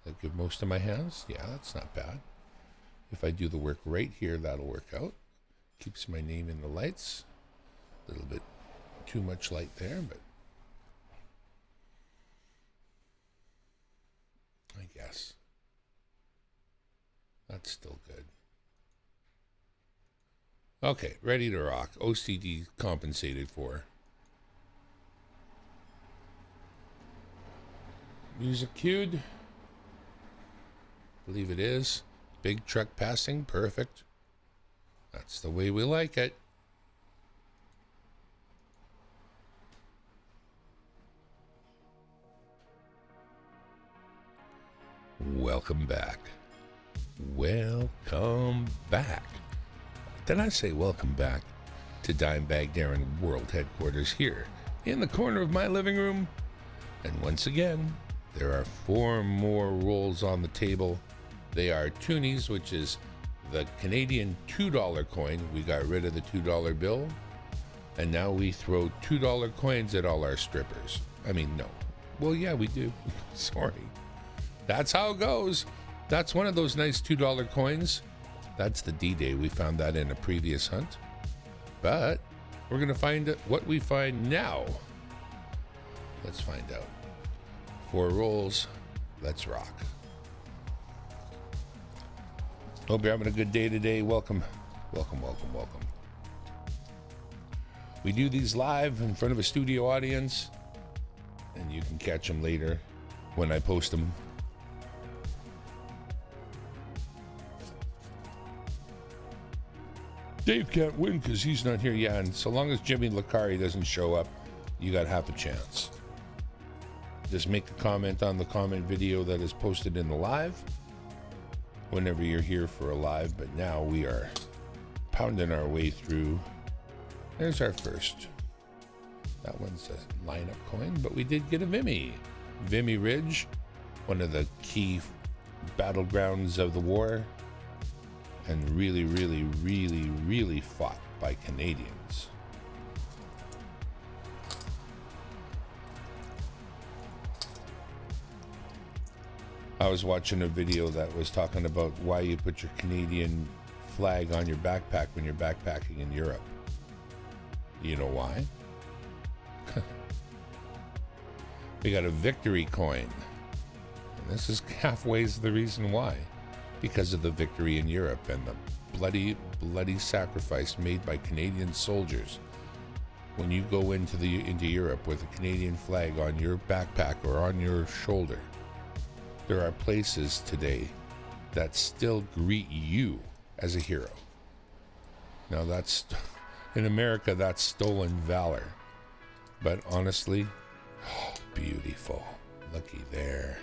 S1: That give most of my hands? Yeah, that's not bad. If I do the work right here, that'll work out. Keeps my name in the lights. A little bit too much light there, but I guess that's still good. Okay, ready to rock. OCD compensated for. Music cued. Believe it is. Big truck passing. Perfect. That's the way we like it. Welcome back. Welcome back. Did I say welcome back to Dimebag Darren World Headquarters here in the corner of my living room? And once again, there are 4 more rolls on the table. They are Toonies, which is the Canadian $2 coin. We got rid of the $2 bill, and now we throw $2 coins at all our strippers. I mean, no. Well, yeah, we do. Sorry. That's how it goes. That's one of those nice $2 coins. That's the D-Day. We found that in a previous hunt. But we're going to find what we find now. Let's find out. 4 rolls. Let's rock. Hope you're having a good day today. Welcome. Welcome, welcome, welcome. We do these live in front of a studio audience, and you can catch them later when I post them. Dave can't win because he's not here. Yeah, and so long as Jimmy Licari doesn't show up, you got half a chance. Just make a comment on the comment video that is posted in the live whenever you're here for a live. But now we are pounding our way through. There's our first. That one's a lineup coin, but we did get a Vimy. Vimy Ridge, one of the key battlegrounds of the war, and really, really, really, really fought by Canadians. I was watching a video that was talking about why you put your Canadian flag on your backpack when you're backpacking in Europe. You know why? We got a victory coin. And this is halfway the reason why. Because of the victory in Europe and the bloody, bloody sacrifice made by Canadian soldiers. When you go into Europe with a Canadian flag on your backpack or on your shoulder, there are places today that still greet you as a hero. Now that's, in America, that's stolen valor. But honestly, beautiful. Looky there.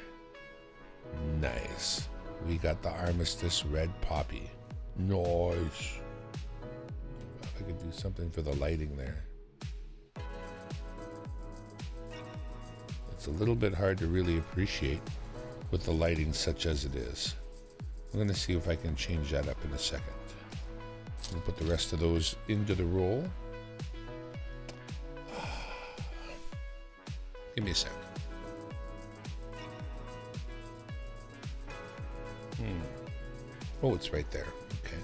S1: Nice. We got the Armistice Red Poppy. Nice. If I could do something for the lighting there. It's a little bit hard to really appreciate with the lighting such as it is. I'm going to see if I can change that up in a second. I'm going to put the rest of those into the roll. Give me a sec. Oh, it's right there. Okay.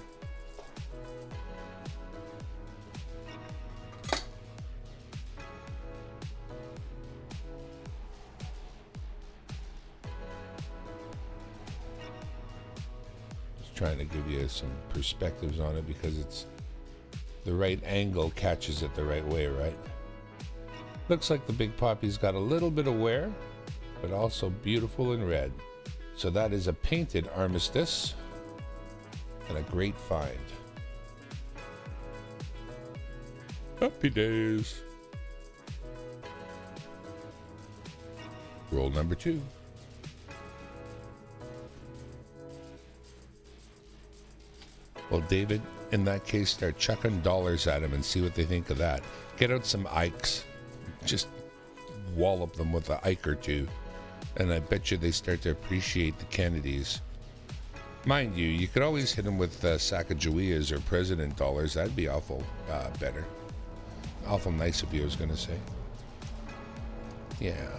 S1: Just trying to give you some perspectives on it because it's the right angle catches it the right way, right? Looks like the Big Poppy's got a little bit of wear, but also beautiful in red. So that is a painted Armistice. And a great find. Happy days. Roll number 2. Well, David, in that case, start chucking dollars at them and see what they think of that. Get out some Ikes. Just wallop them with an Ike or two. And I bet you they start to appreciate the Kennedys. Mind you, you could always hit them with Sacagaweas or President dollars. That'd be awful better. Awful nice of you, I was going to say. Yeah.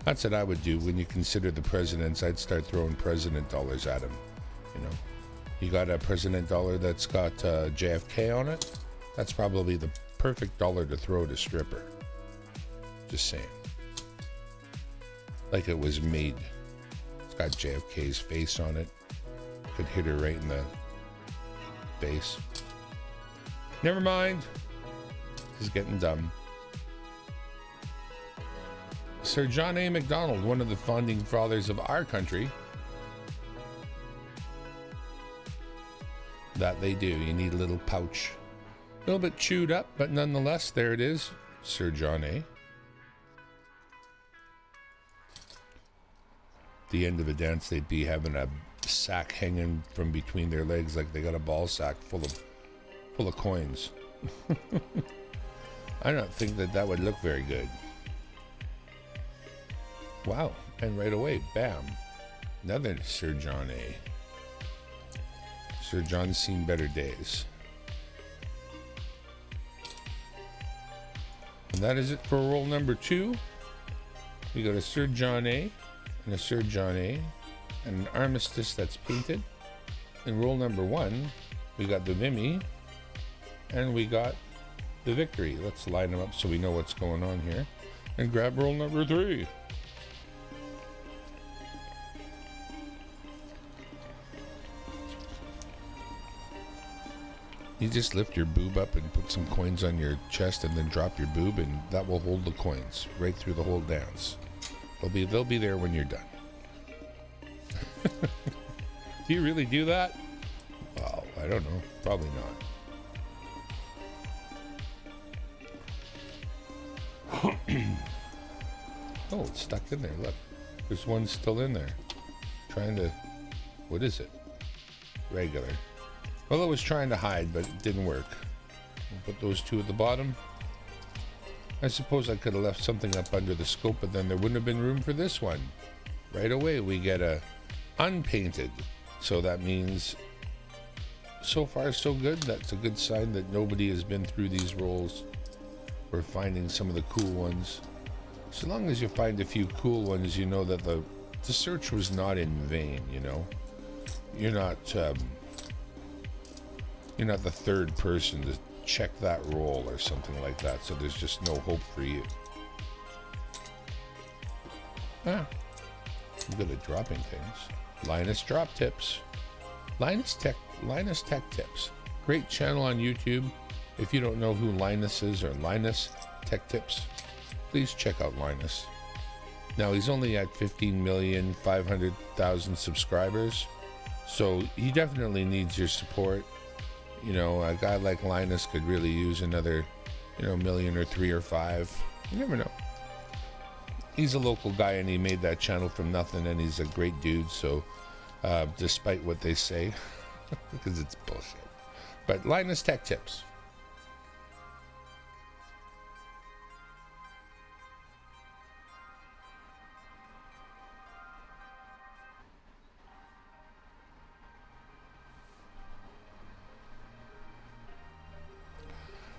S1: That's what I would do when you consider the presidents. I'd start throwing president dollars at them. You know, you got a president dollar that's got JFK on it. That's probably the perfect dollar to throw at a stripper. Just saying. Like it was made. It's got JFK's face on it. Could hit her right in the face. Never mind. This is getting dumb. Sir John A. Macdonald, one of the founding fathers of our country. That they do. You need a little pouch. A little bit chewed up, but nonetheless, there it is. Sir John A. The end of a dance, they'd be having a sack hanging from between their legs like they got a ball sack full of coins. I don't think that would look very good. Wow, and right away, bam, another Sir John A. Sir John's seen better days. And that is it for roll number 2. We got a Sir John A. and a Sir John A. and an armistice that's painted. In roll number 1, we got the Vimy and we got the Victory. Let's line them up so we know what's going on here. And grab roll number 3. You just lift your boob up and put some coins on your chest and then drop your boob, and that will hold the coins right through the whole dance. They'll be there when you're done. Do you really do that? Well, I don't know. Probably not. Oh, it's stuck in there. Look. There's one still in there. Trying to... What is it? Regular. Well, it was trying to hide, but it didn't work. We'll put those 2 at the bottom. I suppose I could have left something up under the scope, but then there wouldn't have been room for this one. Right away, we get a unpainted. So that means, so far so good. That's a good sign that nobody has been through these rolls. We're finding some of the cool ones. So long as you find a few cool ones, you know that the search was not in vain, you know. You're not the third person to check that roll or something like that, so there's just no hope for you. I'm good at dropping things. Linus Drop Tips. Linus Tech Tips. Great channel on YouTube. If you don't know who Linus is or Linus Tech Tips, please check out Linus. Now he's only at 15,500,000 subscribers, so he definitely needs your support. You know, a guy like Linus could really use another, million or 3 or 5. You never know. He's a local guy and he made that channel from nothing, and he's a great dude. So, despite what they say, because it's bullshit. But Linus Tech Tips.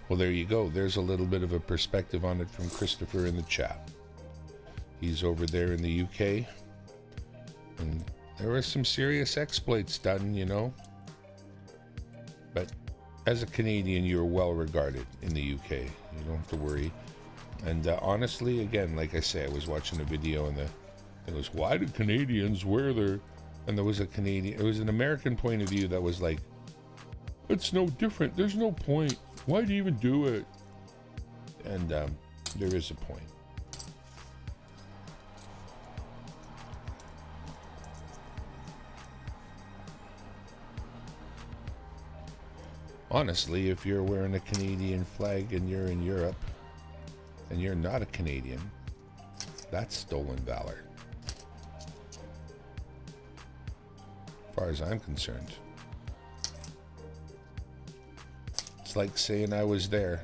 S1: Well, there you go. There's a little bit of a perspective on it from Christopher in the chat. He's over there in the UK. And there were some serious exploits done, you know. But as a Canadian, you're well regarded in the UK. You don't have to worry. And honestly, again, like I say, I was watching a video and it was, why do Canadians wear their... And there was a Canadian... It was an American point of view that was like, it's no different. There's no point. Why do you even do it? And there is a point. Honestly, if you're wearing a Canadian flag and you're in Europe and you're not a Canadian, that's stolen valor. As far as I'm concerned. It's like saying I was there.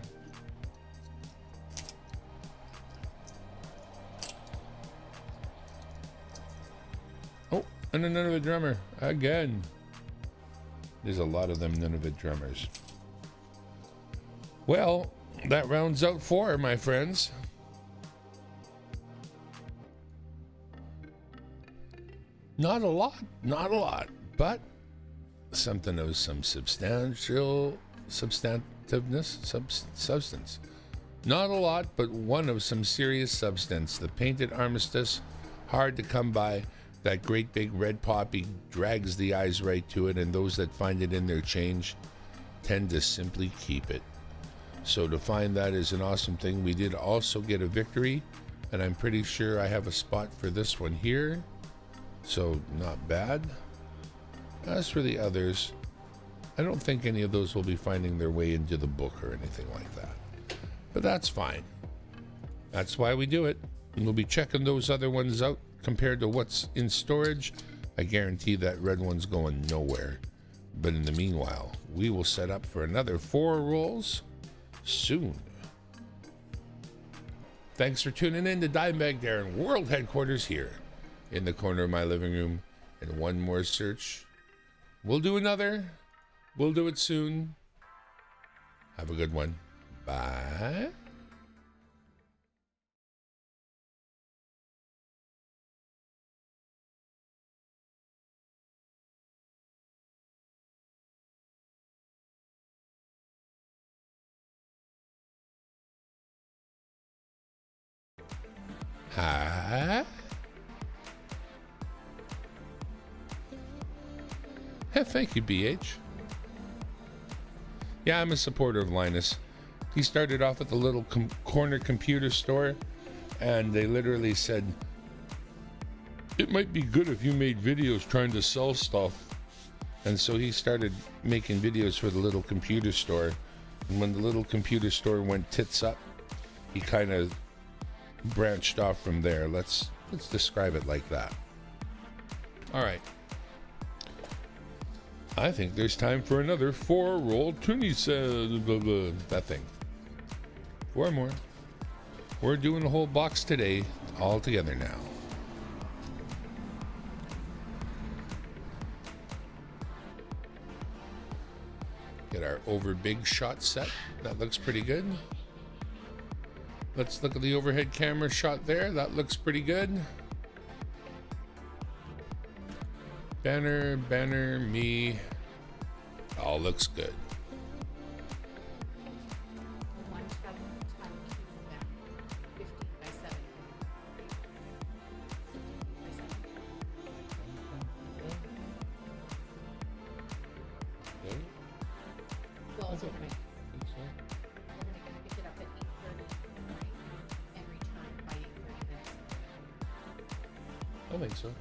S1: Oh, and another drummer again. There's a lot of them Nunavut drummers. Well, that rounds out 4, my friends. Not a lot, but something of some substantial substance. Not a lot, but one of some serious substance. The painted armistice, hard to come by. That great big red poppy drags the eyes right to it, and those that find it in their change tend to simply keep it. So to find that is an awesome thing. We did also get a victory, and I'm pretty sure I have a spot for this one here. So not bad. As for the others, I don't think any of those will be finding their way into the book or anything like that. But that's fine. That's why we do it. And we'll be checking those other ones out compared to what's in storage. I guarantee that red one's going nowhere. But in the meanwhile, we will set up for another 4 rolls soon. Thanks for tuning in to Dimebag Darren World Headquarters here in the corner of my living room. And one more search. We'll do another. We'll do it soon. Have a good one. Bye. Hi. Hey, thank you, BH. Yeah, I'm a supporter of Linus. He started off at the little corner computer store, and they literally said, it might be good if you made videos trying to sell stuff. And so he started making videos for the little computer store. And when the little computer store went tits up, he kind of branched off from there. Let's describe it like that. All right. I think there's time for another 4-roll Toonies. That thing. 4 more. We're doing a whole box today, all together now. Get our over big shot set. That looks pretty good. Let's look at the overhead camera shot there. That looks pretty good. Banner, me. All looks good. I think so.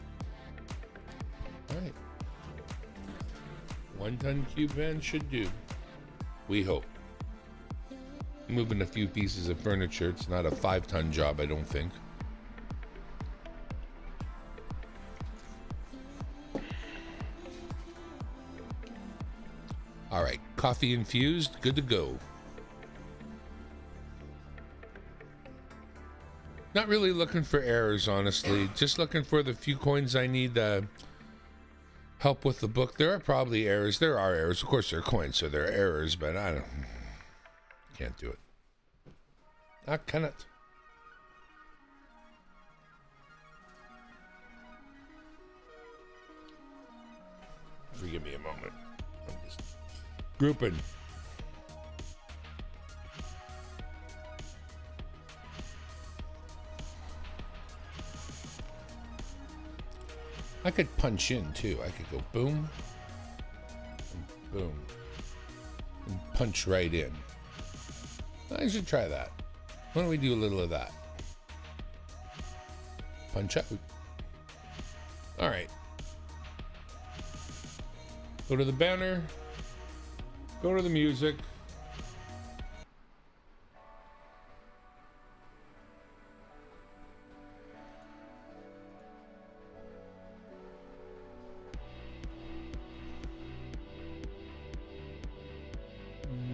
S1: All right. 1-ton cube van should do. We hope. Moving a few pieces of furniture. It's not a 5-ton job, I don't think. All right. Coffee infused. Good to go. Not really looking for errors, honestly. Just looking for the few coins I need to help with the book. There are probably errors. There are errors. Of course, they're coins, so there are errors, but I can't do it. I cannot. Forgive me a moment. I'm just grouping. I could punch in too. I could go boom, and boom, and punch right in. I should try that. Why don't we do a little of that? Punch out. All right. Go to the banner. Go to the music.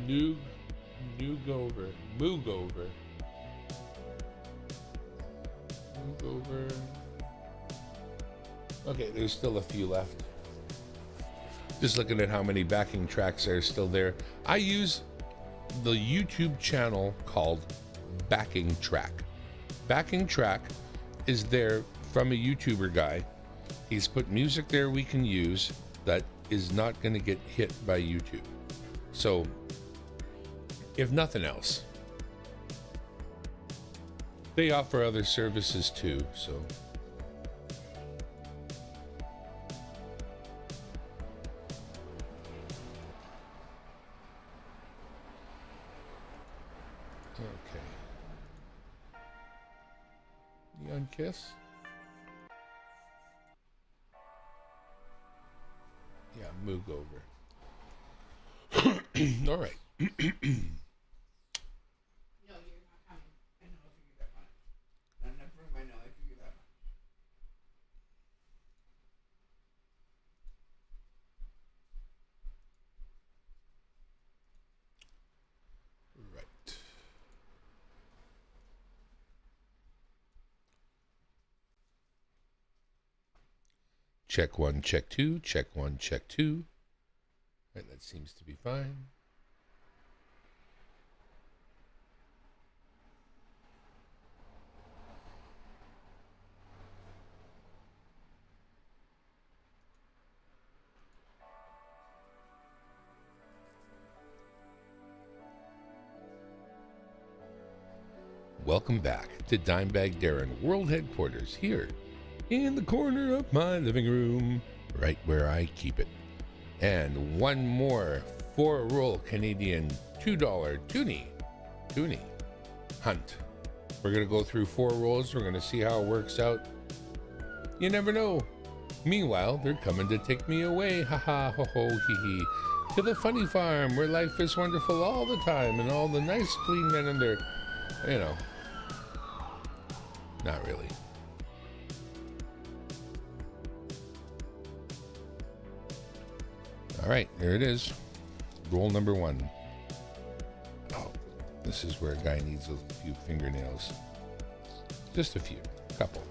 S1: Noog, Noogover, Moogover, Moogover. Okay, there's still a few left. Just looking at how many backing tracks are still there. I use the YouTube channel called Backing Track. Backing Track is there from a YouTuber guy. He's put music there we can use that is not going to get hit by YouTube. So, if nothing else, they offer other services too, so. Okay. Neon Kiss? Yeah, Moog over. All right.
S4: No, you're not coming.
S3: I know, I figured that one. Never mind, I figured that one.
S1: Right. Check one, check two, check one, check two. Right, that seems to be fine. Welcome back to Dimebag Darren World Headquarters here in the corner of my living room, right where I keep it. And one more 4-roll Canadian $2 Toonie hunt. We're going to go through 4 rolls. We're going to see how it works out. You never know. Meanwhile, they're coming to take me away. Ha ha, ho ho, hee hee. To the funny farm where life is wonderful all the time and all the nice clean men in there, you know. Not really. All right, there it is. Roll number 1. Oh, this is where a guy needs a few fingernails. Just a few, couple.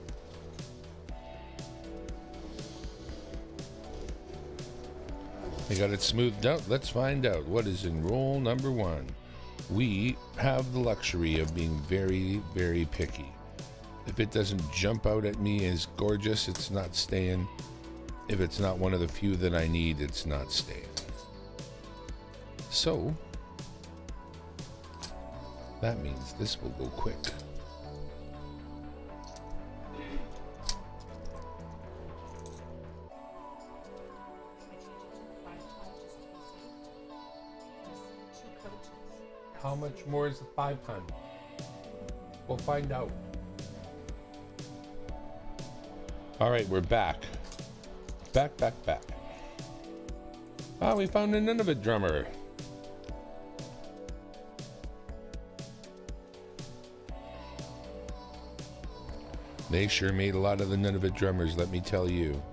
S1: They got it smoothed out. Let's find out what is in roll number 1. We have the luxury of being very, very picky. If it doesn't jump out at me as gorgeous, it's not staying. If it's not one of the few that I need, it's not staying. So, that means this will go quick. How much more is the 5-ton? We'll find out. All right, we're back. Back. Ah, we found a Nunavut drummer. They sure made a lot of the Nunavut drummers, let me tell you.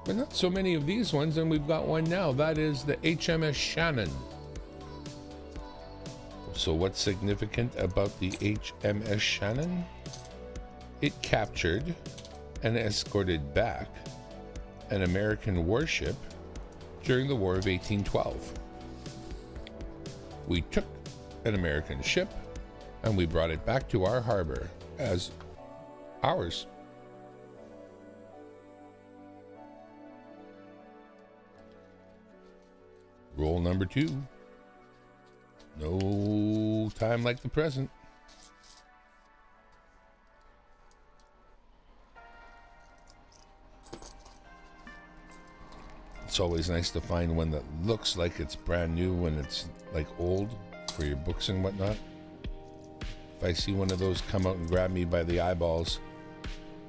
S1: But not so many of these ones, and we've got one now. That is the HMS Shannon. So what's significant about the HMS Shannon? It captured and escorted back an American warship during the War of 1812. We took an American ship and we brought it back to our harbor as ours. Roll number 2. No time like the present. It's always nice to find one that looks like it's brand new when it's like old for your books and whatnot. If I see one of those come out and grab me by the eyeballs,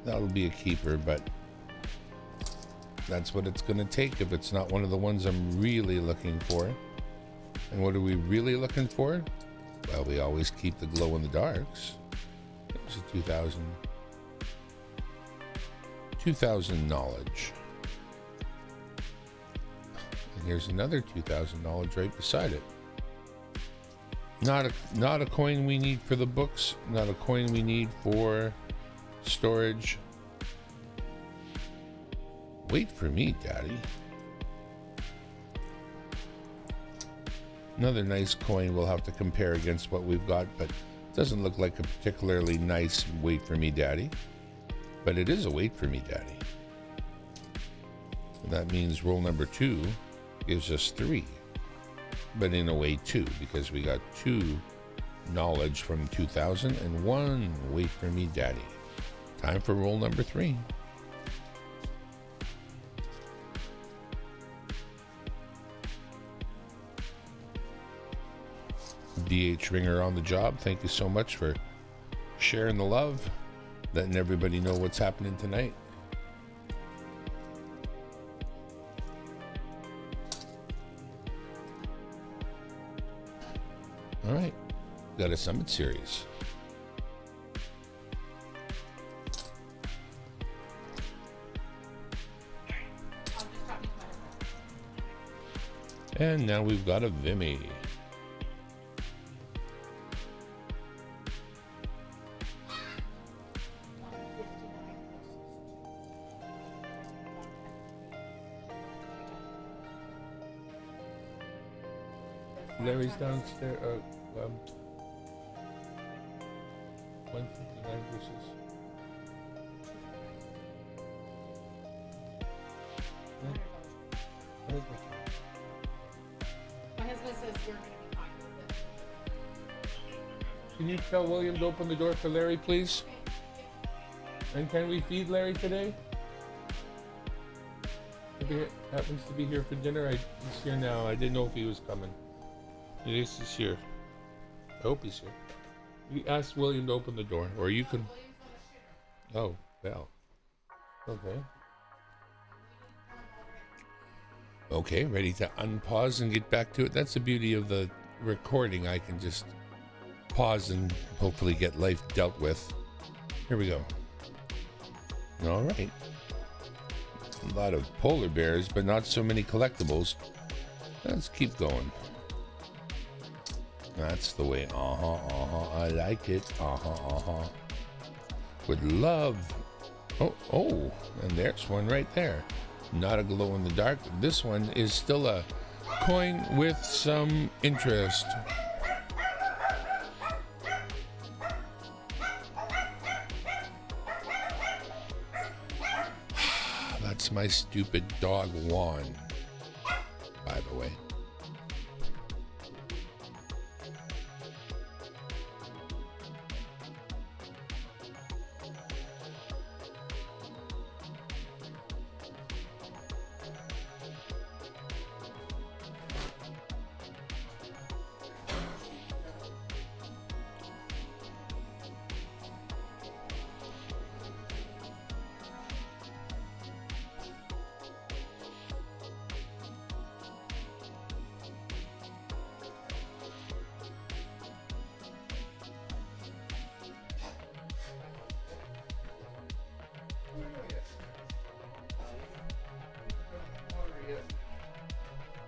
S1: that'll be a keeper, but that's what it's going to take if it's not one of the ones I'm really looking for. And what are we really looking for? Well, we always keep the glow in the darks. It was a 2,000 knowledge. And here's another 2,000 knowledge right beside it. Not a coin we need for the books. Not a coin we need for storage. Wait for me, Daddy. Another nice coin we'll have to compare against what we've got, but it doesn't look like a particularly nice wait for me, Daddy. But it is a wait for me, Daddy. So that means roll number 2 gives us 3. But in a way 2, because we got 2 knowledge from 2000 and 1 wait for me, Daddy. Time for roll number 3. DH Ringer on the job. Thank you so much for sharing the love, letting everybody know what's happening tonight. All right, got a summit series.
S4: I'll just drop you
S1: And now we've got a Vimy. Larry's downstairs. 159 versus.
S4: My husband says you're gonna be fine with it.
S1: Can you tell William to open the door for Larry, please? And can we feed Larry today? If he happens to be here for dinner, he's here now. I didn't know if he was coming. Yes, he's here. I hope he's here. You ask William to open the door, or you can. Oh, well. Okay. Okay, ready to unpause and get back to it. That's the beauty of the recording. I can just pause and hopefully get life dealt with. Here we go. All right. A lot of polar bears, but not so many collectibles. Let's keep going. That's the way. I like it. Would love. Oh, and there's one right there. Not a glow in the dark. This one is still a coin with some interest. That's my stupid dog Juan, by the way.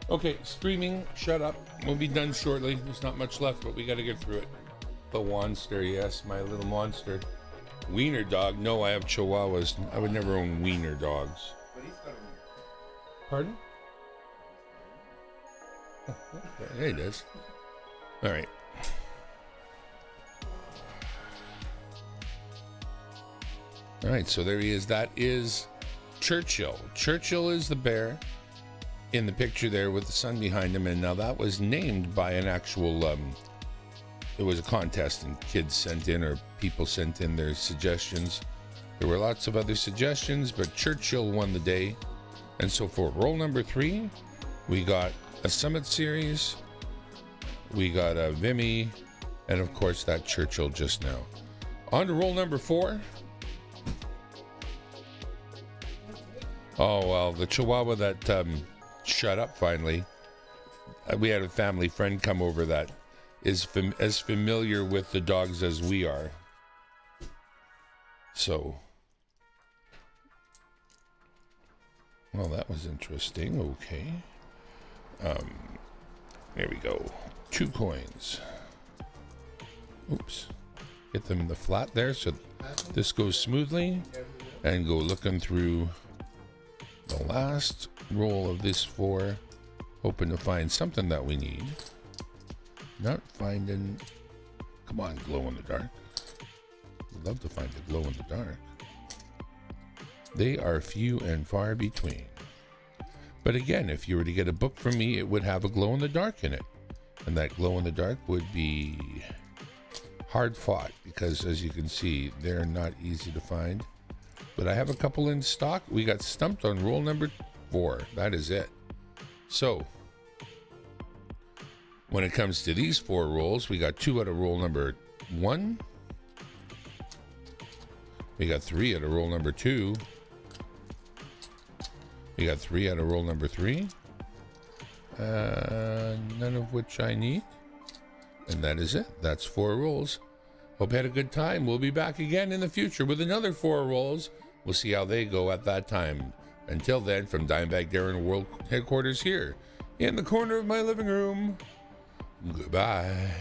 S1: Okay, streaming, shut up. We'll be done shortly. There's not much left, but we got to get through it. The monster, yes, my little monster. Wiener dog. No, I have chihuahuas. I would never own wiener dogs.
S3: But he's got a wiener.
S1: Pardon? Yeah, he does. All right. All right, so there he is. That is Churchill. Churchill is the bear in the picture there with the sun behind him, and now that was named by an actual it was a contest, and kids sent in, or people sent in their suggestions. There were lots of other suggestions, but Churchill won the day. And so for roll number 3, we got a Summit series, we got a Vimy, and of course that Churchill just now. On to roll number 4. Oh well, the Chihuahua that shut up finally. We had a family friend come over that is as familiar with the dogs as we are. So, well, that was interesting. Okay. There we go. 2 coins. Oops. Get them in the flat there so this goes smoothly. And go looking through the last roll of this 4, hoping to find something that we need. Not finding... Come on, glow in the dark. We'd love to find a glow in the dark. They are few and far between. But again, if you were to get a book from me, it would have a glow in the dark in it. And that glow in the dark would be hard fought because, as you can see, they're not easy to find. But I have a couple in stock. We got stumped on roll number 4. That is it. So, when it comes to these 4 rolls, we got 2 out of roll number 1. We got 3 out of roll number 2. We got 3 out of roll number 3. None of which I need. And that is it. That's 4 rolls. Hope you had a good time. We'll be back again in the future with another 4 rolls. We'll see how they go at that time. Until then, from Dimebag Darren World Headquarters here in the corner of my living room, goodbye.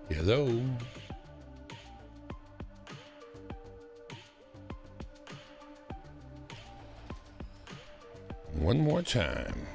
S1: Hello. One more time.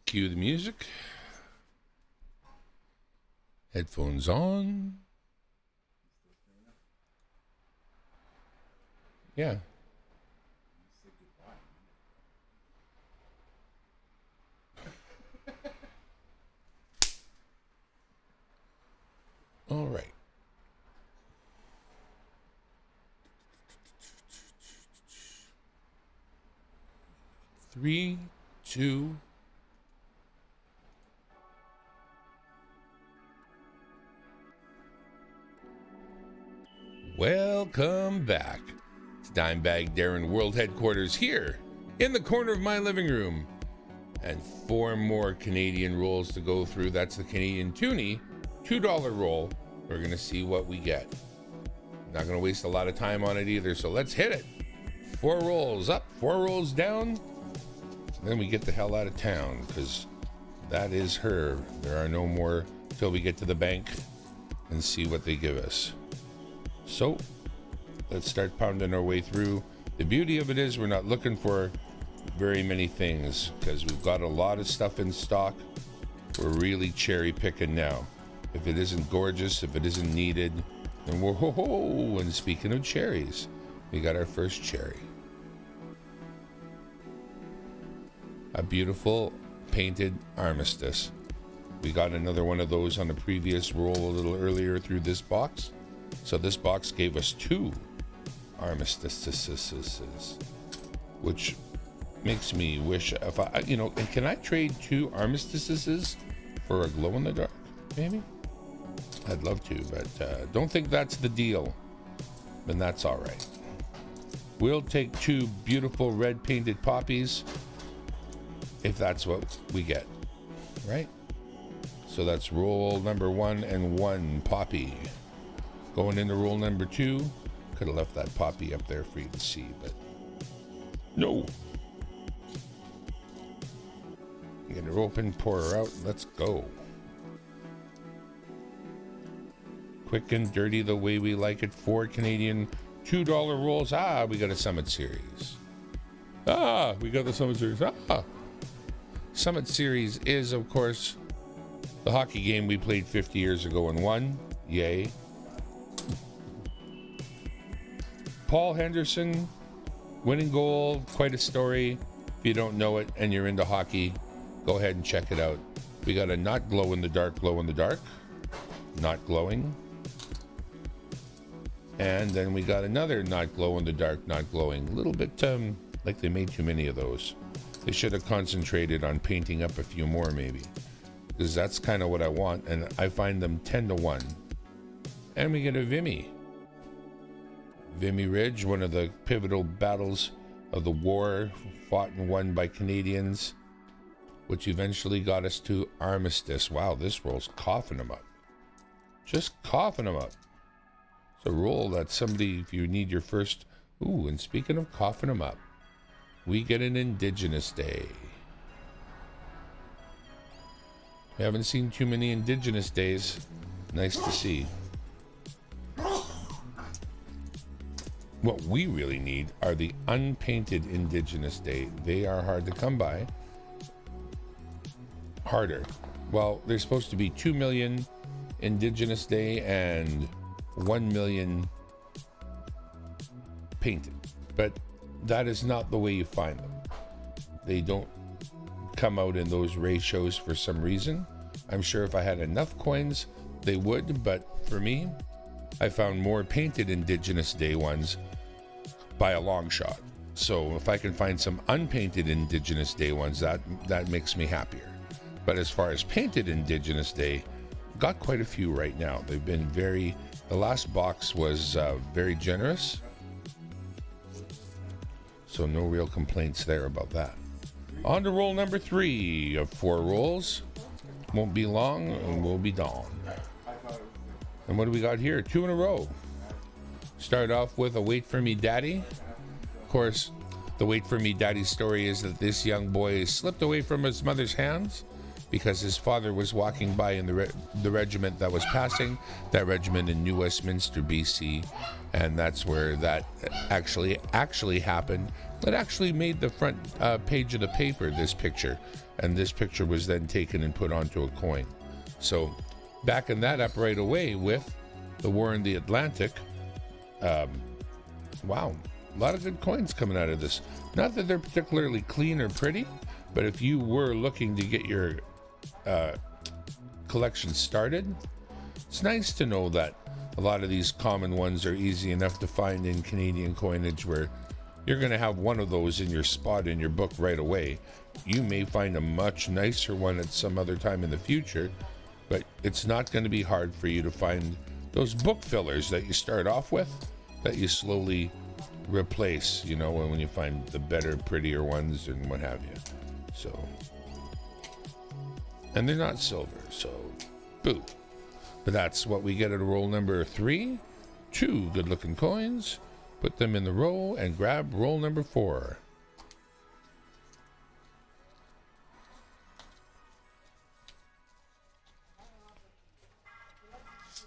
S1: Cue the music. Headphones on. Yeah. All right. Three, two. Welcome back. It's Dimebag Darren World Headquarters here in the corner of my living room. And 4 more Canadian rolls to go through. That's the Canadian Toonie $2 roll. We're going to see what we get. Not going to waste a lot of time on it either, so let's hit it. 4 rolls up, 4 rolls down. Then we get the hell out of town because that is her. There are no more till we get to the bank and see what they give us. So let's start pounding our way through. The beauty of it is we're not looking for very many things because we've got a lot of stuff in stock. We're really cherry picking now. If it isn't gorgeous, if it isn't needed, then we're ho-ho. And speaking of cherries, we got our first cherry. A beautiful painted armistice. We got another one of those on the previous roll a little earlier through this box. So this box gave us 2 armistices, which makes me wish if I, and can I trade 2 armistices for a glow in the dark? Maybe. I'd love to, but don't think that's the deal. Then that's all right. We'll take 2 beautiful red painted poppies if that's what we get, right? So that's roll number 1 and 1 poppy. Going into roll number 2, could have left that poppy up there for you to see, but no. Get her open, pour her out, let's go. Quick and dirty the way we like it. 4 Canadian $2 rolls. We got a Summit Series. Ah, we got the Summit Series. Ah. Summit Series is, of course, the hockey game we played 50 years ago and won. Yay. Paul Henderson, winning goal, quite a story. If you don't know it and you're into hockey, go ahead and check it out. We got a not glow in the dark, not glowing. And then we got another not glow in the dark, not glowing. A little bit like they made too many of those. They should have concentrated on painting up a few more maybe, because that's kind of what I want, and I find them 10 to 1. And we get a Vimy Ridge, one of the pivotal battles of the war, fought and won by Canadians, which eventually got us to armistice. Wow, this roll's coughing them up. Just coughing them up. It's a roll that somebody, if you need your first... Ooh, and speaking of coughing them up, we get an Indigenous Day. We haven't seen too many Indigenous Days. Nice to see. What we really need are the unpainted Indigenous Day. They are hard to come by. Harder. Well, there's supposed to be 2 million Indigenous Day and 1 million painted. But that is not the way you find them. They don't come out in those ratios for some reason. I'm sure if I had enough coins, they would, but for me, I found more painted Indigenous Day ones by a long shot. So if I can find some unpainted Indigenous Day ones, that makes me happier. But as far as painted Indigenous Day, got quite a few right now. They've been the last box was very generous. So no real complaints there about that. On to roll number 3 of 4 rolls. Won't be long and we'll be done. And what do we got here? 2 in a row. Start off with a Wait For Me Daddy. Of course, the Wait For Me Daddy story is that this young boy slipped away from his mother's hands because his father was walking by in the regiment that was passing, that regiment in New Westminster, BC, and that's where that actually happened. It actually made the front page of the paper, this picture, and this picture was then taken and put onto a coin. So backing that up right away with the war in the Atlantic, wow, a lot of good coins coming out of this. Not that they're particularly clean or pretty, but if you were looking to get your collection started, it's nice to know that a lot of these common ones are easy enough to find in Canadian coinage where you're going to have one of those in your spot in your book right away. You may find a much nicer one at some other time in the future, but it's not going to be hard for you to find those book fillers that you start off with that you slowly replace, you know, when you find the better, prettier ones and what have you. So, and they're not silver, so boo. But that's what we get at roll number 3. 2 good looking coins. Put them in the row and grab roll number 4.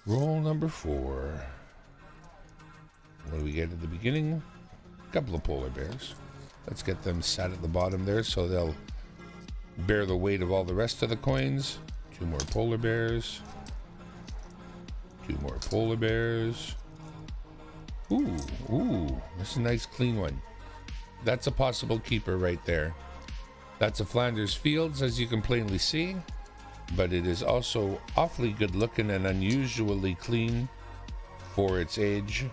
S1: Roll number 4. What do we get at the beginning? A couple of polar bears. Let's get them sat at the bottom there so they'll bear the weight of all the rest of the coins. 2 more polar bears. 2 more polar bears. Ooh, this is a nice clean one. That's a possible keeper right there. That's a Flanders Fields, as you can plainly see, but it is also awfully good looking and unusually clean for its age,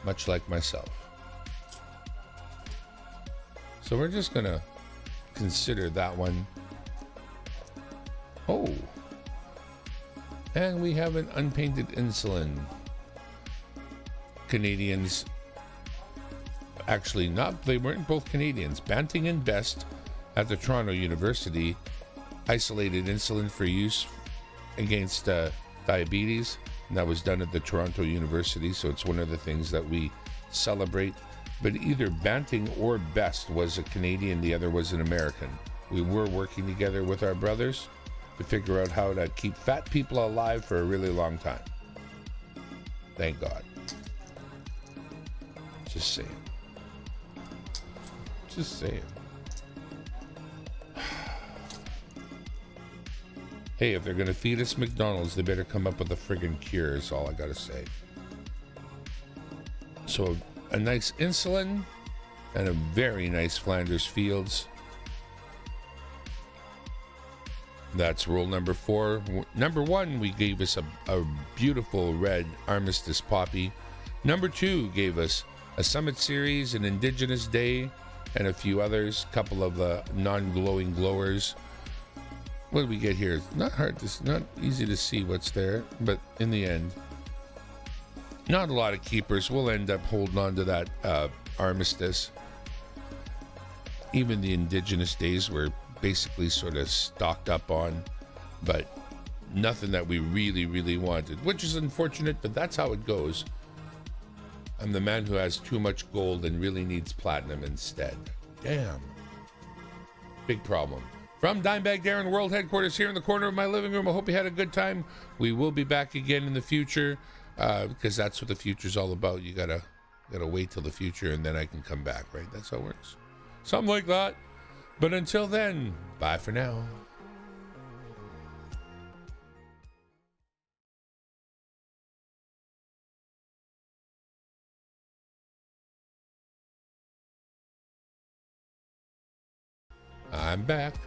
S1: much like myself. So we're just gonna consider that one. Oh, and we have an unpainted insulin. Canadians, actually not, they weren't both Canadians. Banting and Best at the Toronto University isolated insulin for use against diabetes, and that was done at the Toronto University, so it's one of the things that we celebrate. But either Banting or Best was a Canadian, the other was an American. We were working together with our brothers to figure out how to keep fat people alive for a really long time. Thank God. Just saying. Just saying. Hey, if they're gonna feed us McDonald's, they better come up with a friggin' cure, is all I gotta say. So, a nice insulin and a very nice Flanders Fields. That's rule number 4. Number 1, we gave us a beautiful red Armistice Poppy. Number 2 gave us a Summit Series, an Indigenous Day, and a few others, couple of non-glowing glowers. What do we get here? It's not easy to see what's there, but in the end, not a lot of keepers. We'll end up holding on to that Armistice. Even the Indigenous Days were basically sort of stocked up on, but nothing that we really, really wanted, which is unfortunate, but that's how it goes. I'm the man who has too much gold and really needs platinum instead. Damn. Big problem. From Dimebag Darren World Headquarters here in the corner of my living room, I hope you had a good time. We will be back again in the future, because that's what the future's all about. You gotta wait till the future and then I can come back, right? That's how it works. Something like that. But until then, bye for now. I'm back.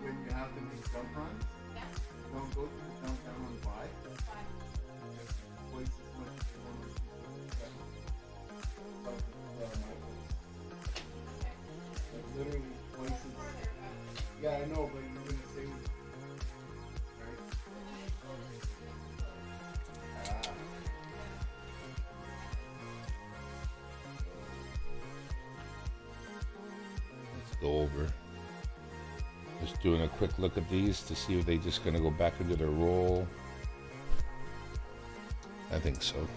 S3: When you have to make jump runs, don't go to the jump down on 5. Just twice as much as the one like literally twice as. Yeah, I know, but you're gonna say, right?
S1: Let's go over. Just doing a quick look at these to see if they just gonna go back into their role. I think so.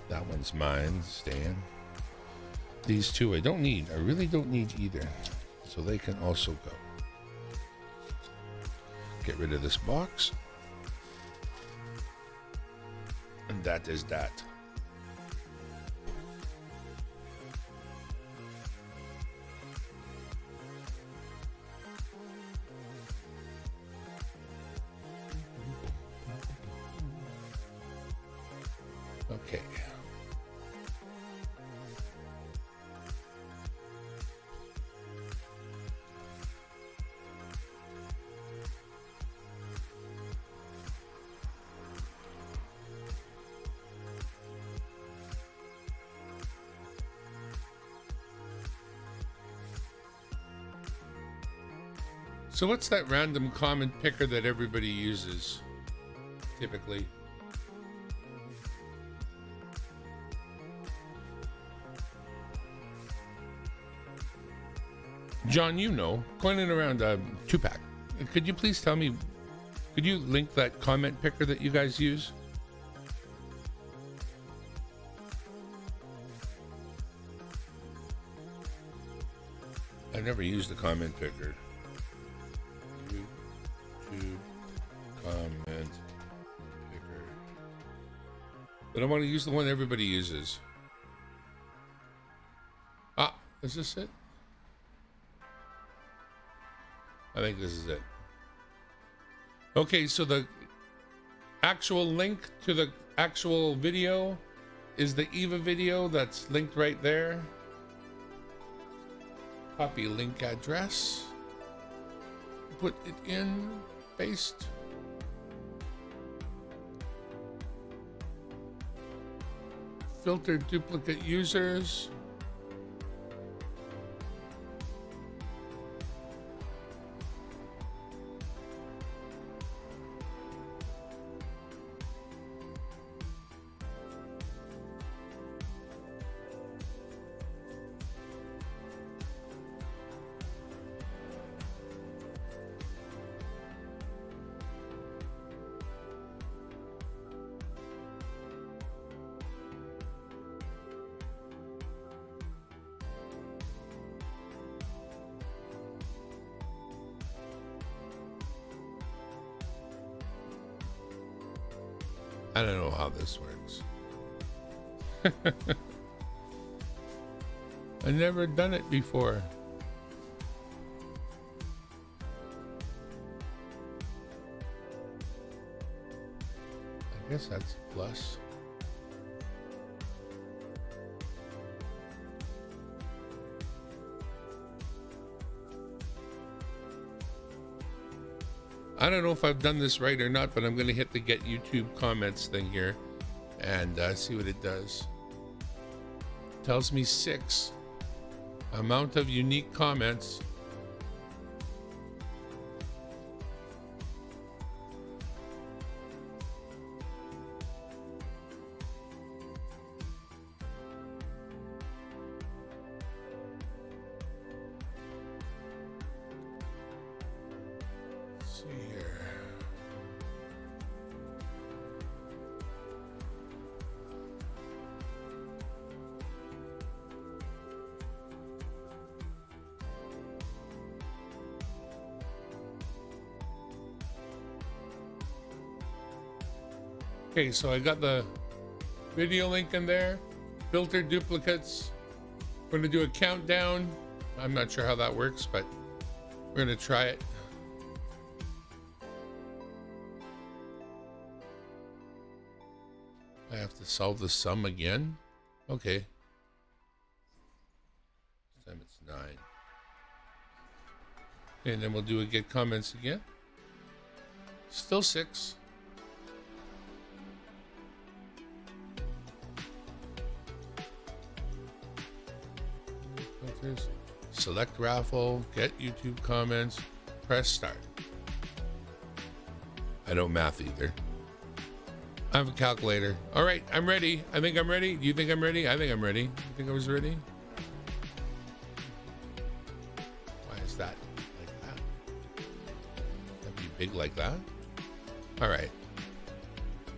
S1: That one's mine, Stan. These two I don't need. I really don't need either. So they can also go. Get rid of this box. And that is that. Okay. So what's that random common picker that everybody uses typically? John, you know, coining around a 2-pack. Could you please tell me, could you link that comment picker that you guys use? I've never used a comment picker. YouTube comment picker. But I want to use the one everybody uses. Ah, is this it? I think this is it. Okay, so the actual link to the actual video is the Eva video that's linked right there. Copy link address. Put it in, paste. Filter duplicate users. I don't know how this works. I've never done it before. I guess that's a plus. I don't know if I've done this right or not, but I'm going to hit the get YouTube comments thing here and see what it does. Tells me 6. Amount of unique comments. Let's see here. Okay, so I got the video link in there, filter duplicates. We're gonna do a countdown. I'm not sure how that works, but we're gonna try it. I have to solve the sum again? Okay. This time it's 9. And then we'll do a get comments again. Still 6. Filters. Select raffle, get YouTube comments, press start. I don't math either. I have a calculator. All right, I'm ready. I think I'm ready. Do you think I'm ready? I think I'm ready. You think I was ready? Why is that like that? That'd be big like that? All right.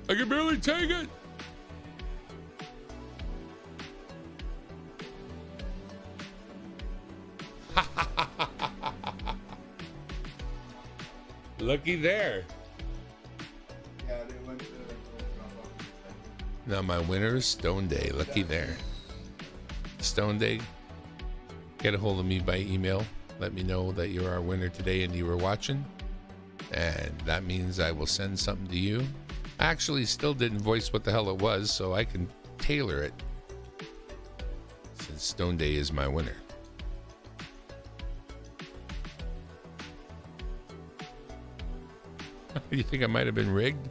S1: I can barely take it. Looky there.
S3: Yeah, they went to drop off the second.
S1: Now my winner is Stone Day. Looky there. Stone Day, get a hold of me by email. Let me know that you're our winner today and you were watching. And that means I will send something to you. I actually still didn't voice what the hell it was, so I can tailor it. Since Stone Day is my winner. You think I might have been rigged?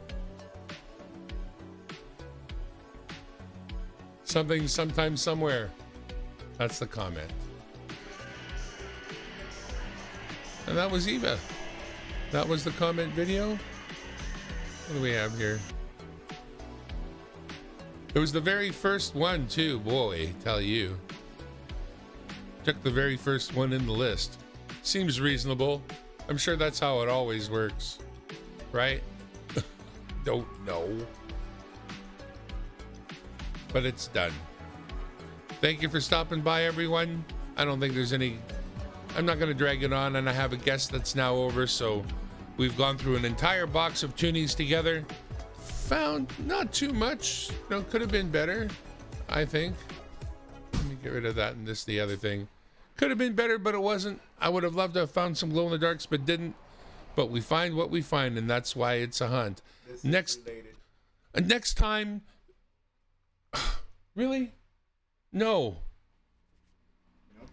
S1: Something, sometime, somewhere. That's the comment. And that was Eva. That was the comment video. What do we have here? It was the very first one too, boy, tell you. Took the very first one in the list. Seems reasonable. I'm sure that's how it always works. Right? Don't know. But it's done. Thank you for stopping by, everyone. I don't think there's any... I'm not going to drag it on, and I have a guest that's now over, so we've gone through an entire box of Toonies together. Found not too much. You know, could have been better, I think. Let me get rid of that and this, the other thing. Could have been better, but it wasn't. I would have loved to have found some glow-in-the-darks, but didn't. But we find what we find, and that's why it's a hunt. Next time... Really? No.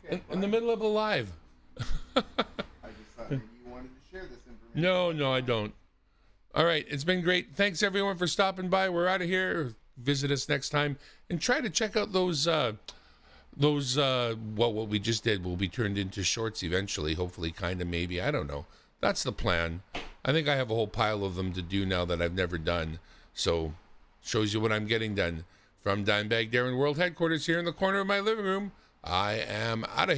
S3: Okay,
S1: In the middle of a live.
S3: I just thought maybe you wanted to share this information.
S1: No, I don't. All right, it's been great. Thanks everyone for stopping by. We're out of here. Visit us next time and try to check out those well, what we just did will be turned into shorts eventually, hopefully, kind of, maybe. I don't know. That's the plan. I think I have a whole pile of them to do now that I've never done. So, shows you what I'm getting done. From Dimebag Darren World Headquarters here in the corner of my living room, I am out of here.